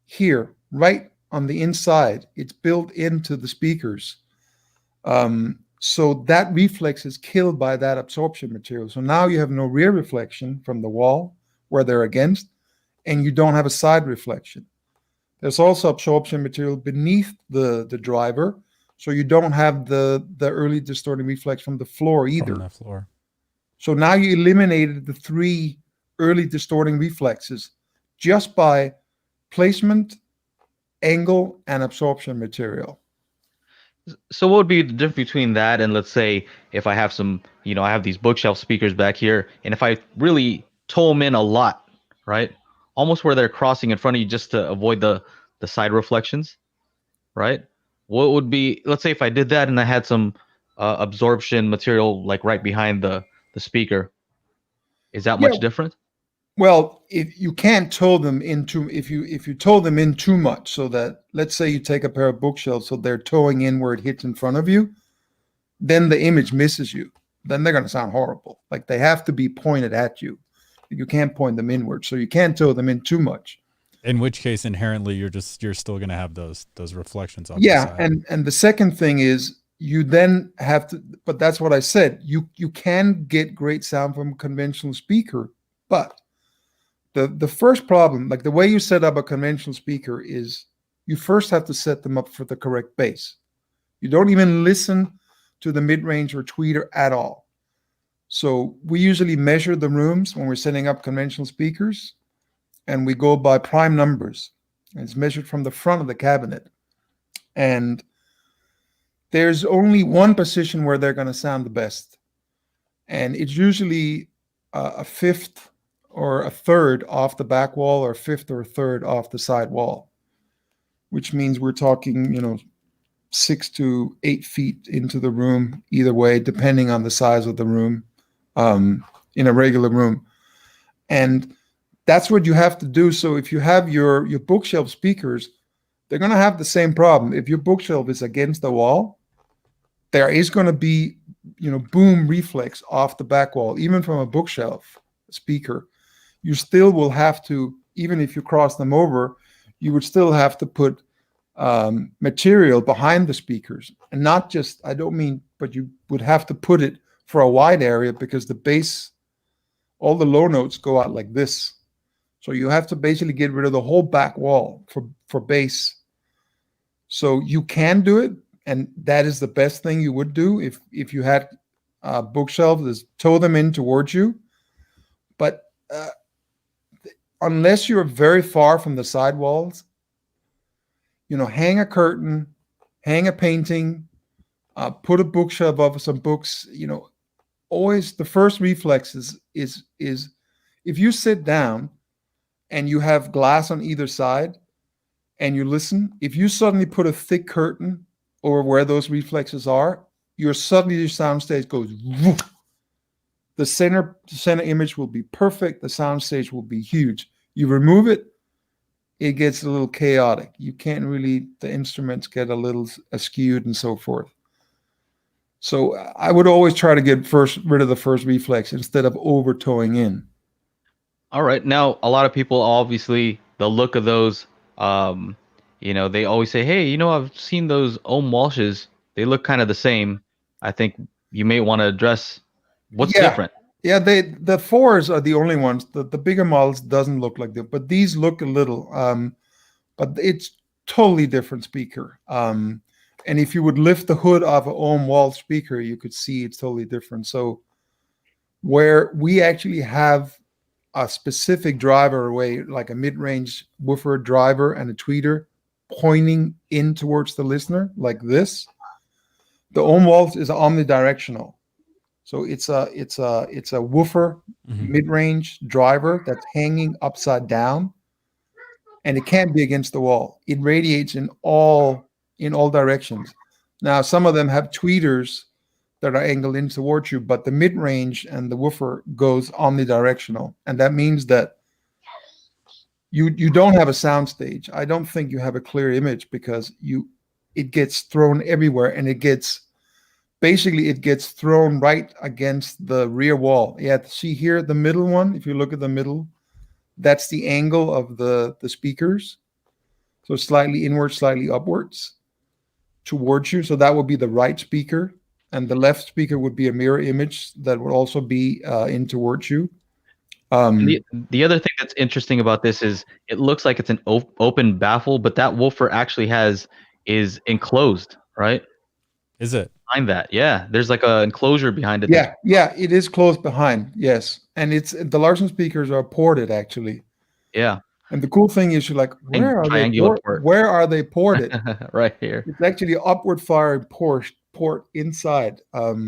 here, right on the inside. It's built into the speakers. So that reflex is killed by that absorption material. So now you have no rear reflection from the wall where they're against, and you don't have a side reflection. There's also absorption material beneath the driver, so you don't have the early distorting reflex from the floor either. From the floor. So now you eliminated the 3 early distorting reflexes just by placement, angle, and absorption material. So what would be the difference between that and, let's say, if I have some, I have these bookshelf speakers back here, and if I really toe them in a lot, right? Almost where they're crossing in front of you just to avoid the side reflections, right? What would be, let's say if I did that and I had some absorption material like right behind the speaker, is that much different? Well, if you can't toe them into, if you toe them in too much, so that, let's say you take a pair of bookshelves, so they're toeing in where it hits in front of you, then the image misses you. Then they're going to sound horrible. Like they have to be pointed at you. You can't point them inward, so you can't tilt them in too much. In which case, inherently, you're still going to have those reflections off the Yeah, side. and the second thing is you then have to. But that's what I said. You can get great sound from a conventional speaker, but the first problem, like the way you set up a conventional speaker, is you first have to set them up for the correct bass. You don't even listen to the mid-range or tweeter at all. So we usually measure the rooms when we're setting up conventional speakers, and we go by prime numbers. And it's measured from the front of the cabinet. And there's only one position where they're going to sound the best. And it's usually a fifth or a third off the back wall, or a fifth or a third off the side wall, which means we're talking, 6 to 8 feet into the room, either way, depending on the size of the room, in a regular room. And that's what you have to do. So if you have your bookshelf speakers, they're going to have the same problem. If your bookshelf is against the wall, there is going to be, boom reflex off the back wall. Even from a bookshelf speaker, you still will have to, even if you cross them over, you would still have to put material behind the speakers. And not just, I don't mean, but you would have to put it for a wide area, because the bass, all the low notes go out like this. So you have to basically get rid of the whole back wall for bass. So you can do it, and that is the best thing you would do if you had bookshelves, is tow them in towards you. But unless you're very far from the side walls, hang a curtain, hang a painting, put a bookshelf over some books. Always the first reflex is if you sit down and you have glass on either side and you listen, if you suddenly put a thick curtain over where those reflexes are, your soundstage goes woof. The center image will be perfect. The soundstage will be huge. You remove it, it gets a little chaotic. You can't really, the instruments get a little askewed and so forth. So I would always try to get rid of the first reflex instead of over towing in. All right. Now, a lot of people, obviously, the look of those, they always say, hey, I've seen those Ohm Walshes. They look kind of the same. I think you may want to address what's different. Yeah, the fours are the only ones. The bigger models doesn't look like that, but these look a little, but it's totally different speaker. And if you would lift the hood off an Ohm Walsh speaker, you could see it's totally different. So where we actually have a specific driver away, like a mid-range woofer driver and a tweeter pointing in towards the listener like this, the Ohm Walsh is omnidirectional. So it's a woofer mid-range driver that's hanging upside down, and it can't be against the wall. It radiates in all directions. Now, some of them have tweeters that are angled in towards you, but the mid-range and the woofer goes omnidirectional, and that means that you don't have a sound stage. I don't think you have a clear image, because it gets thrown everywhere, and it gets thrown right against the rear wall. Yeah, see here, the middle one, if you look at the middle, that's the angle of the speakers. So slightly inwards, slightly upwards towards you. So that would be the right speaker. And the left speaker would be a mirror image that would also be in towards you. The other thing that's interesting about this is it looks like it's an open baffle, but that woofer actually is enclosed, right? Is it? Behind that, yeah. There's like an enclosure behind it. Yeah, it is closed behind, yes. And the Larson speakers are ported, actually. Yeah. And the cool thing is, you're like, where are they ported? Right here. It's actually an upward firing port inside. But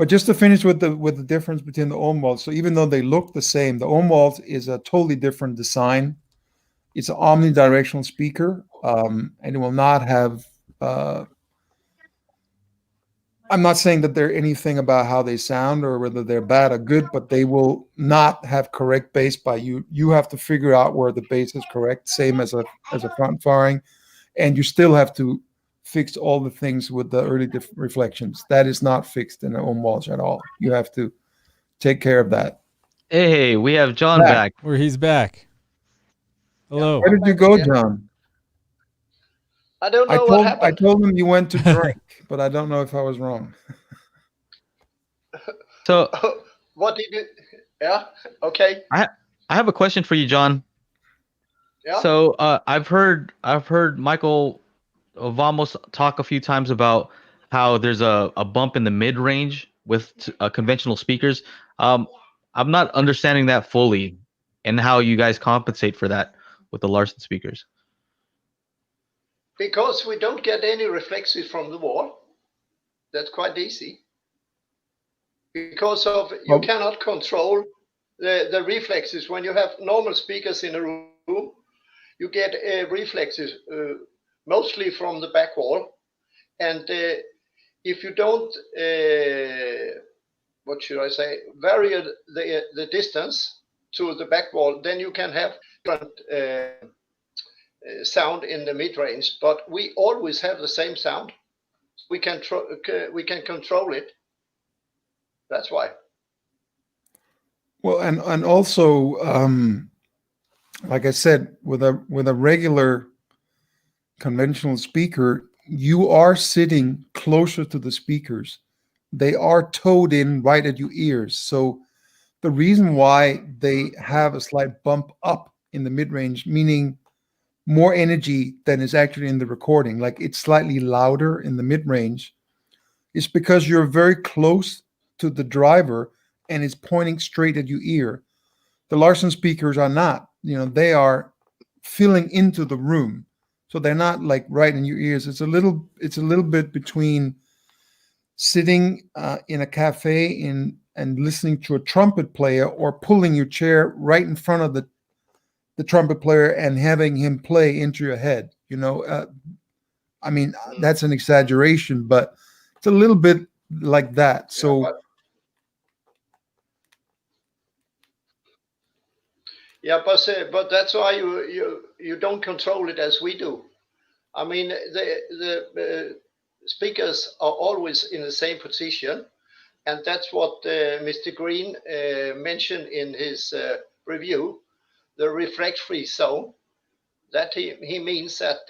just to finish with the difference between the Ohm Walsh, so even though they look the same, the Ohm Walsh is a totally different design. It's an omnidirectional speaker, and it will not have. I'm not saying that they're anything about how they sound or whether they're bad or good, but they will not have correct bass by you. You have to figure out where the bass is correct, same as a front firing, and you still have to fix all the things with the early reflections. That is not fixed in an Ohm Walsh at all. You have to take care of that. Hey, we have John Back. back. Where he's back. Hello. Where did you go, Yeah. John? I don't know I what happened. told him you went to drink, but I don't know if I was wrong. So What did you? Yeah. Okay. I have a question for you, John. Yeah. So I've heard Michael Vamos talk a few times about how there's a bump in the mid range with conventional speakers. I'm not understanding that fully, and how you guys compensate for that with the Larson speakers. Because we don't get any reflexes from the wall. That's quite easy. Because of you Oh. cannot control the reflexes. When you have normal speakers in a room, you get reflexes mostly from the back wall. And if you don't, what should I say, vary the distance to the back wall, then you can have different sound in the mid range. But we always have the same sound. We can control it. That's why. Well, and also, like I said, with a regular conventional speaker, you are sitting closer to the speakers. They are towed in right at your ears. So the reason why they have a slight bump up in the mid-range, meaning more energy than is actually in the recording, like it's slightly louder in the mid-range, is because you're very close to the driver and it's pointing straight at your ear. The Larson speakers are not, they are filling into the room. So they're not like right in your ears. It's a little bit between sitting in a cafe and listening to a trumpet player, or pulling your chair right in front of the trumpet player and having him play into your head. I mean, that's an exaggeration, but it's a little bit like that. So but that's why you don't control it as we do. I mean, the speakers are always in the same position, and that's what Mr. Green mentioned in his review, the reflect-free zone. That he means that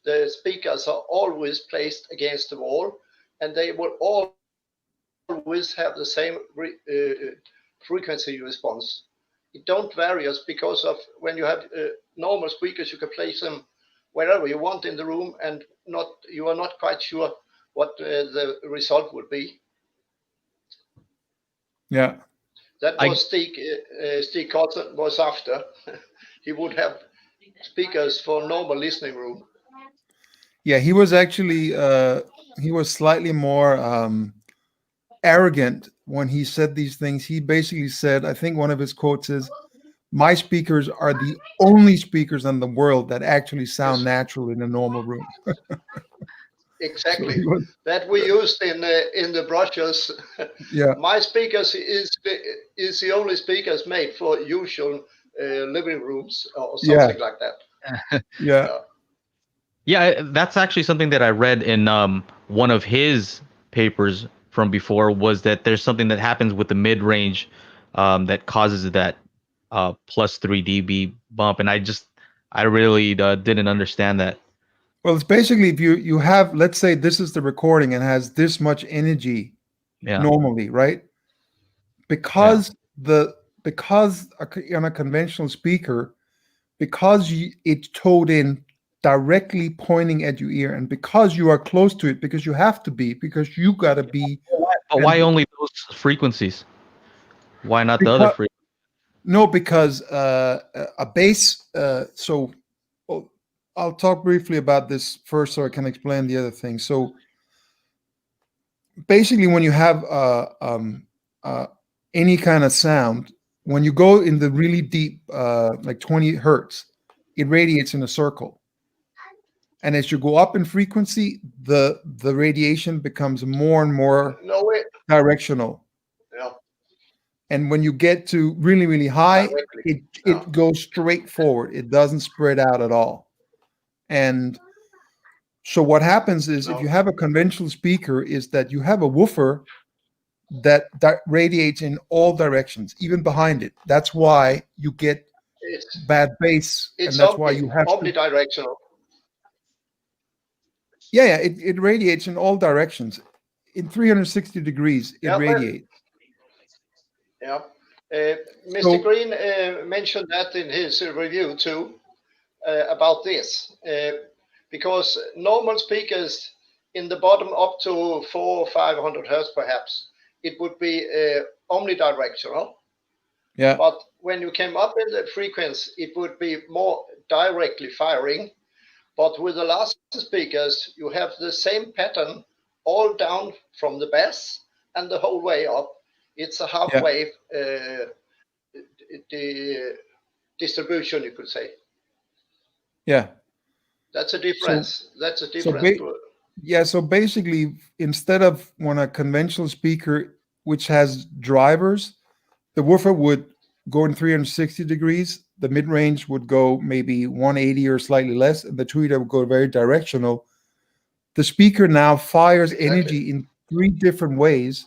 the speakers are always placed against the wall, and they will always have the same frequency response. It don't vary us, because of when you have normal speakers, you can place them wherever you want in the room, and you are not quite sure what the result would be. Yeah, that was Stig Carlsson was after. He would have speakers for normal listening room. Yeah, he was actually he was slightly more arrogant when he said these things. He basically said, I think one of his quotes is, "My speakers are the only speakers in the world that actually sound natural in a normal room." Exactly. So that we used in the brochures. Yeah. My speakers is the only speakers made for usual living rooms or something like that. Yeah. Yeah, that's actually something that I read in one of his papers from before, was that there's something that happens with the mid-range that causes that plus 3 dB bump, and I really didn't understand that. Well, it's basically, if you have, let's say this is the recording and has this much energy normally, right? Because on a conventional speaker, because it's towed in directly pointing at your ear, and because you are close to it, because you have to be, because you got to be. But why only those frequencies? Why not the other frequencies? No, because a bass. So I'll talk briefly about this first, so I can explain the other thing. So basically, when you have any kind of sound, when you go in the really deep, like 20 hertz, it radiates in a circle. And as you go up in frequency, the radiation becomes more and more directional. Yeah. And when you get to really, really high, it goes straight forward. It doesn't spread out at all. And so what happens is, if you have a conventional speaker, is that you have a woofer that radiates in all directions, even behind it. That's why you get It's bad bass, and it's that's why you have to. omnidirectional. Yeah, it radiates in all directions. In 360 degrees, it Yeah, radiates. yeah. Uh, Mr. So Green mentioned that in his review too about this, because normal speakers in the bottom up to 400-500 hertz perhaps, it would be omnidirectional. yeah, But when you came up in the frequency, it would be more directly firing. But with the Larsen speakers, you have the same pattern all down from the bass and the whole way up. It's a half yeah, wave distribution, you could say. yeah. That's a So difference. That's a so difference. yeah. So basically, instead of when a conventional speaker, which has drivers, the woofer would go in 360 degrees. The mid range would go maybe 180 or slightly less, and the tweeter would go very directional. The speaker now fires Exactly. energy in 3 different ways.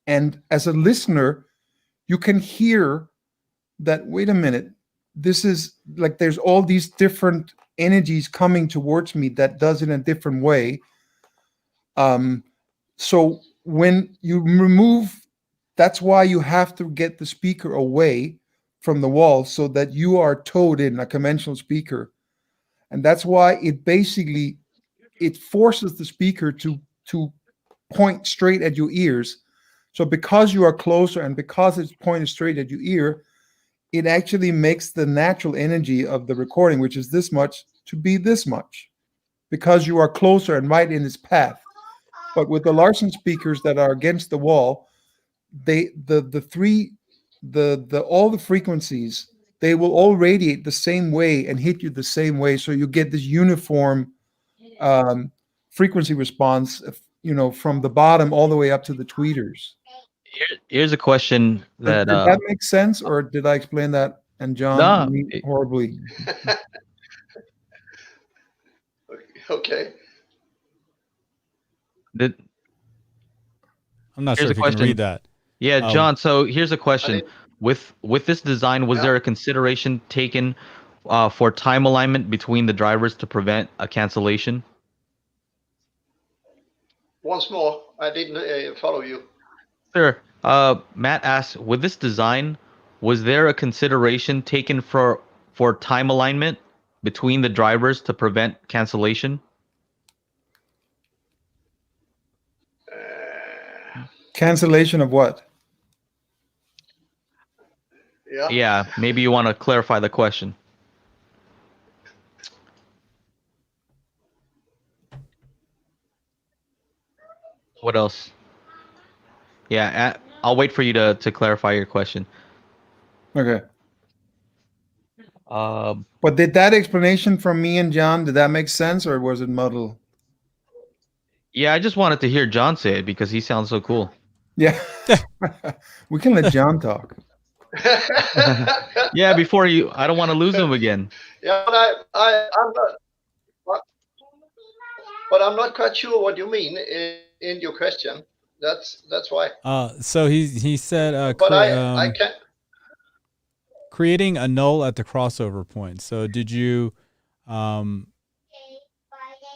And as a listener, you can hear that, wait a minute, this is like there's all these different energies coming towards me that does it in a different way. So when you remove, that's why you have to get the speaker away from the wall so that you are towed in a conventional speaker. And that's why it forces the speaker to point straight at your ears. So because you are closer and because it's pointed straight at your ear, it actually makes the natural energy of the recording, which is this much, to be this much, because you are closer and right in its path. But with the Larsen speakers that are against the wall, all the frequencies, they will all radiate the same way and hit you the same way. So you get this uniform frequency response, from the bottom all the way up to the tweeters. Here's a question Did that that make sense, or did I explain that and John no, horribly? Okay. I'm not Here's sure a if you can question. read that. Yeah, John. So here's a question. didn't- With this design, was Yeah. there a consideration taken for time alignment between the drivers to prevent a cancellation? Once more, I didn't follow you. Sure. Matt asks, with this design, was there a consideration taken for time alignment between the drivers to prevent cancellation? Cancellation of what? Yeah. Yeah, maybe you want to clarify the question. What else? Yeah, I'll wait for you to clarify your question. Okay. Um, But did that explanation from me and John, did that make sense, or was it muddled? yeah, I just wanted to hear John say it because he sounds so cool. Yeah. We can let John talk. Yeah, before I don't want to lose him again. Yeah, but I'm not, but I'm not quite sure what you mean in your question. That's why. So he said But I can't. creating a null at the crossover point. So did you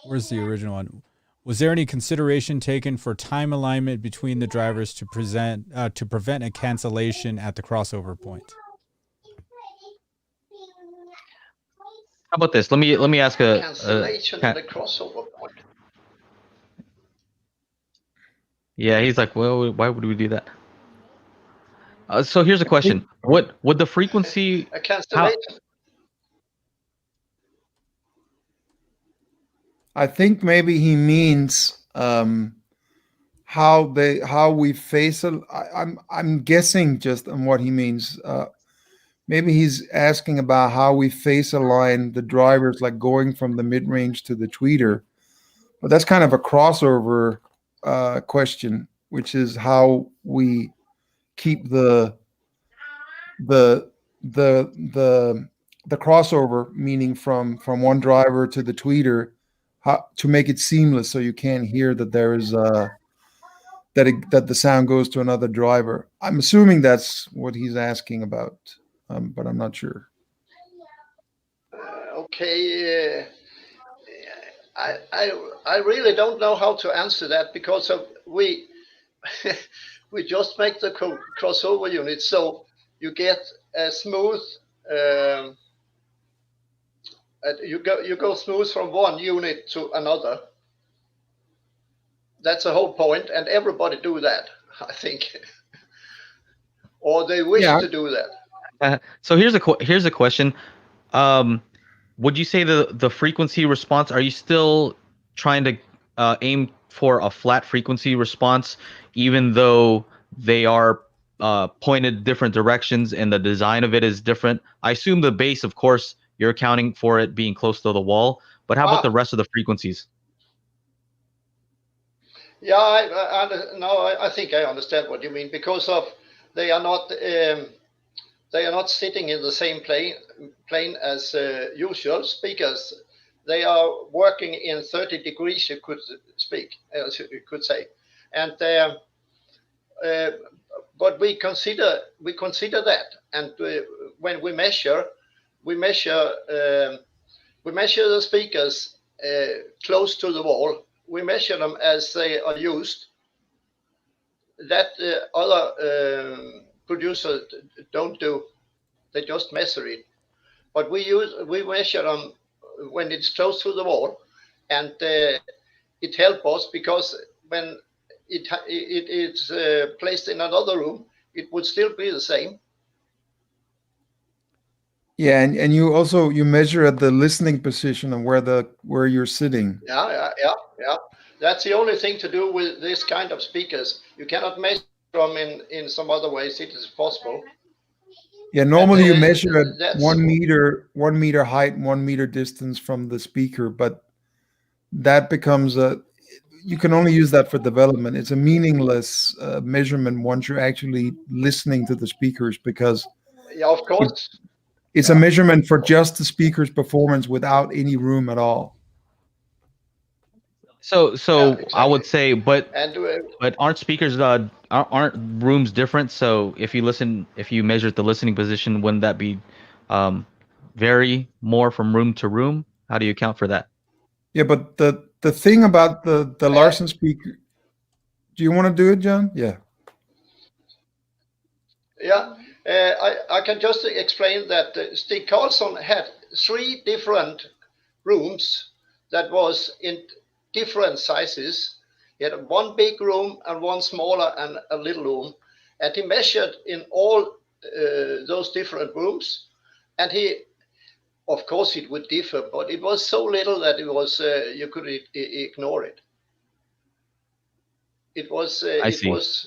where's the original one? Was there any consideration taken for time alignment between the drivers to prevent a cancellation at the crossover point? How about this? Let me ask a Cancellation at the crossover point. yeah. He's like, well, why would we do that? So here's a question: would the frequency? A cancellation. I think maybe he means how we face it. I'm guessing just on what he means. Maybe he's asking about how we phase align the drivers, like going from the mid range to the tweeter. But that's kind of a crossover question, which is how we keep the crossover, meaning from one driver to the tweeter, to make it seamless, so you can't hear that that the sound goes to another driver. I'm assuming that's what he's asking about, but I'm not sure. Okay. I really don't know how to answer that because we we just make the crossover unit so you get a smooth. You go smooth from one unit to another. That's the whole point, and everybody do that, I think, or they wish to do that. So here's a question. Would you say the frequency response? Are you still trying to aim for a flat frequency response, even though they are pointed different directions and the design of it is different? I assume the bass, of course, you're accounting for it being close to the wall, but how about the rest of the frequencies? Yeah, I think I understand what you mean because of they are not sitting in the same plane as usual speakers. They are working in 30 degrees, you could say, and but we consider that, and when we measure the speakers close to the wall. We measure them as they are used. That other producers don't do. They just measure it. But we measure them when it's close to the wall, and it helps us because when it's placed in another room, it would still be the same. Yeah, and you measure at the listening position and where you're sitting. Yeah. That's the only thing to do with this kind of speakers. You cannot measure them in some other ways. It is possible. Yeah, normally you measure at 1 meter height, 1 meter distance from the speaker, but that becomes you can only use that for development. It's a meaningless measurement once you're actually listening to the speakers because yeah, of course. It's a measurement for just the speaker's performance without any room at all. So exactly. I would say, but aren't speakers aren't rooms different? So if you measure the listening position, wouldn't that be vary more from room to room? How do you account for that? Yeah, but the thing about the Larsen speaker, do you want to do it, John? Yeah. Yeah, I can just explain that Stig Carlsson had 3 different rooms that was in different sizes. He had one big room and one smaller and a little room, and he measured in all those different rooms, and of course it would differ, but it was so little that it was you could ignore it. It was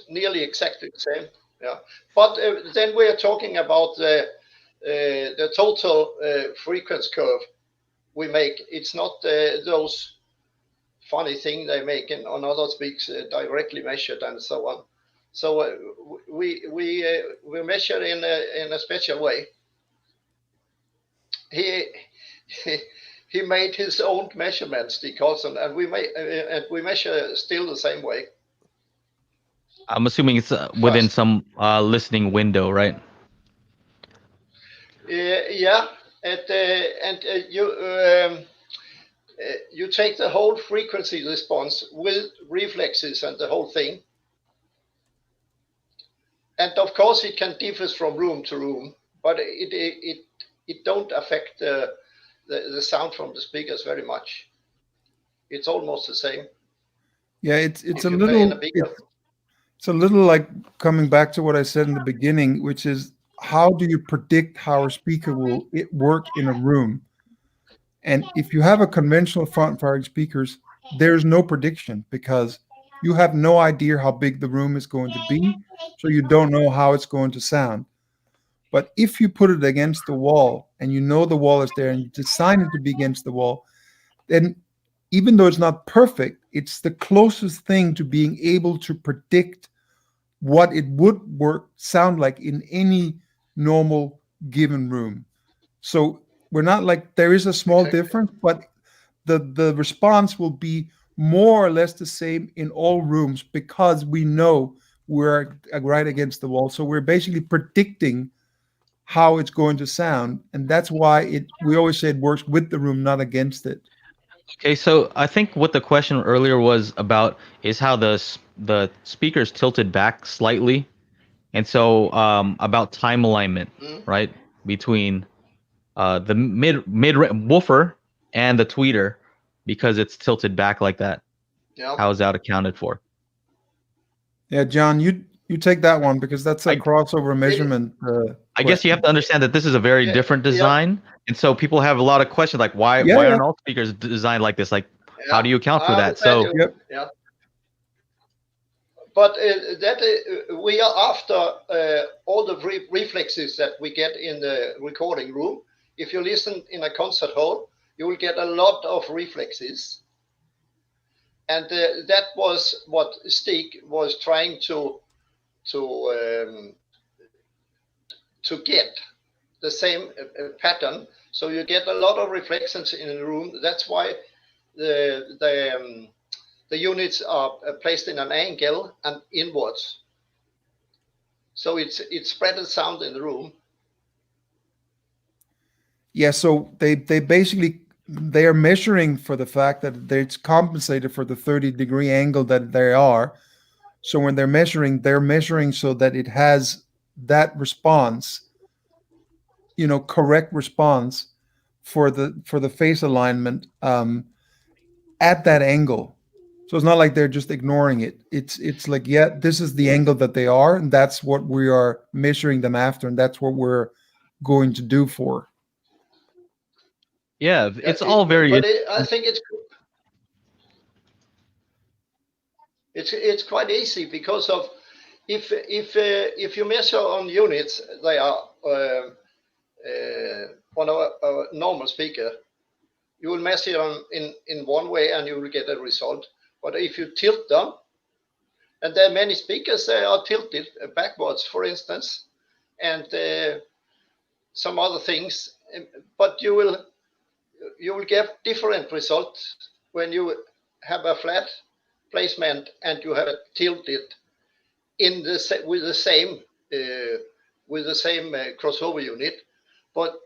nearly exactly the same. Yeah, but then we are talking about the total frequency curve we make. It's not those funny thing they make on other speaks directly measured and so on. So we measure in a special way. He made his own measurements, Stig Carlsson, and we measure still the same way. I'm assuming it's within some listening window, right? Yeah, and you take the whole frequency response with reflexes and the whole thing, and of course it can differ from room to room, but it don't affect the sound from the speakers very much. It's almost the same. Yeah, it's a little. It's a little like coming back to what I said in the beginning, which is how do you predict how a speaker will work in a room? And if you have a conventional front-firing speakers, there's no prediction because you have no idea how big the room is going to be, so you don't know how it's going to sound. But if you put it against the wall and you know the wall is there and you design it to be against the wall, then even though it's not perfect, it's the closest thing to being able to predict what it would sound like in any normal given room. So we're not like there is a small difference, but the response will be more or less the same in all rooms because we know we're right against the wall. So we're basically predicting how it's going to sound, and that's why we always say it works with the room, not against it. Okay, so I think what the question earlier was about is how the speakers tilted back slightly, and so about time alignment, right, between the mid woofer and the tweeter, because it's tilted back like that. Yeah. How is that accounted for? Yeah, John, you take that one because that's a crossover measurement. I guess you have to understand that this is a very different design, and so people have a lot of questions like why aren't all speakers designed like this? Like, how do you account for that? So yeah. But we are after all the reflexes that we get in the recording room. If you listen in a concert hall, you will get a lot of reflexes. And that was what Stig was trying to get the same pattern. So you get a lot of reflections in the room. That's why the units are placed in an angle and inwards. So it's spread the sound in the room. Yeah, so they basically they are measuring for the fact that it's compensated for the 30-degree angle that they are. So when they're measuring so that it has that response, correct response for the face alignment at that angle. So it's not like they're just ignoring it. It's like, yeah, this is the angle that they are, and that's what we are measuring them after, and that's what we're going to do for. Yeah, it's all very. But I think it's quite easy because of if you measure on units, they are on a normal speaker. You will measure them in one way and you will get a result. But if you tilt them, and there are many speakers that are tilted backwards, for instance, and some other things, but you will get different results when you have a flat placement and you have it tilted with the same crossover unit. But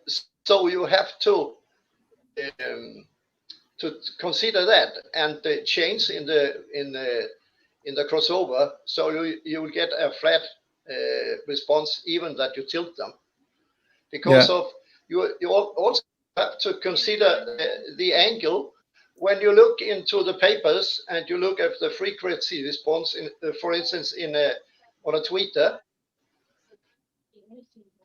so you have to consider that and change in the crossover, so you will get a flat response even that you tilt them, because of you also have to consider the angle when you look into the papers and you look at the frequency response for instance on a tweeter.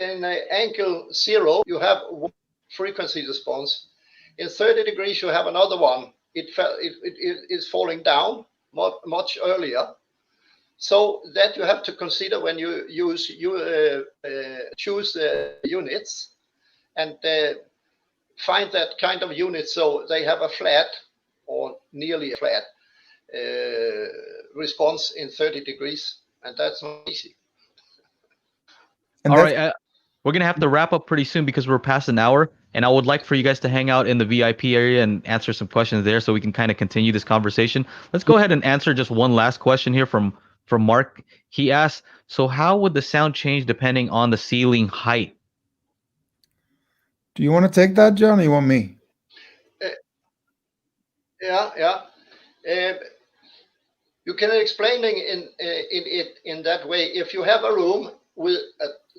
In angle 0 you have one frequency response. In 30 degrees you have another one. It is falling down much earlier. So that you have to consider when you choose the units and find that kind of unit so they have a flat or nearly a flat response in 30 degrees, and that's not easy. All right, we're going to have to wrap up pretty soon because we're past an hour, and I would like for you guys to hang out in the VIP area and answer some questions there so we can kind of continue this conversation. Let's go ahead and answer just one last question here from Mark. He asks, so how would the sound change depending on the ceiling height? Do you want to take that, John, or you want me? Yeah. You can explain it in that way. If you have a room with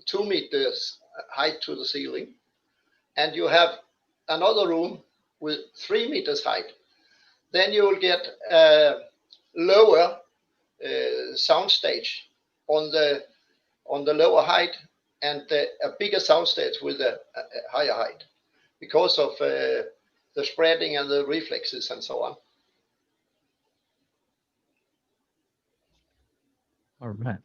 2 meters height to the ceiling, and you have another room with 3 meters height, then you will get a lower sound stage on the lower height, and a bigger sound stage with a higher height, because of the spreading and the reflexes and so on. All right.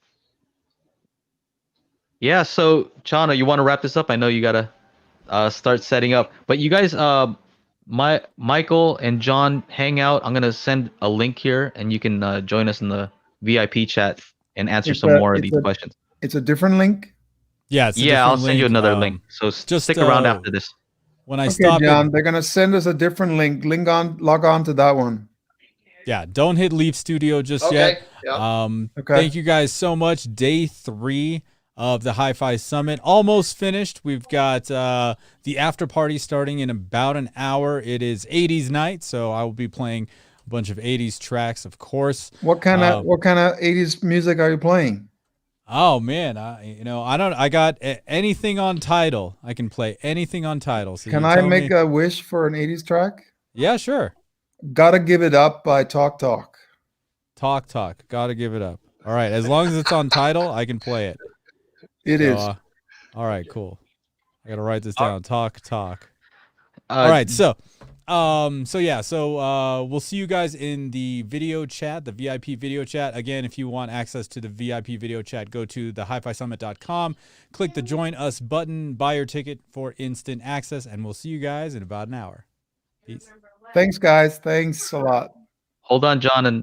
Yeah, so Chana, you want to wrap this up? I know you gotta start setting up, but you guys, Michael and John, hang out. I'm gonna send a link here, and you can join us in the VIP chat and answer some more of these questions. It's a different link. Yeah, I'll send you another link. So just stick around after this. When I stop, John, they're gonna send us a different link. Log on to that one. Yeah, don't hit leave studio just Okay. yet. Yeah. Okay. Thank you guys so much. Day 3 of the Hi-Fi Summit almost finished. We've got the after party starting in about an hour. It is 80s night, so I will be playing a bunch of 80s tracks, of course. What kind of 80s music are you playing? Oh man, I got anything on title. I can play anything on title. So Can you I tell make me. a wish for an 80s track? Yeah, sure. Gotta Give It Up by Talk Talk. Talk. Gotta give it up. All right, as long as it's on title, I can play it. It So, is. All right, cool. I gotta write this down. Talk. Uh, All right, so we'll see you guys in the video chat, the VIP video chat. Again, if you want access to the VIP video chat, go to thehifisummit.com, click the Join Us button, buy your ticket for instant access, and we'll see you guys in about an hour. Peace. Thanks, guys. Thanks a lot. Hold on, John, and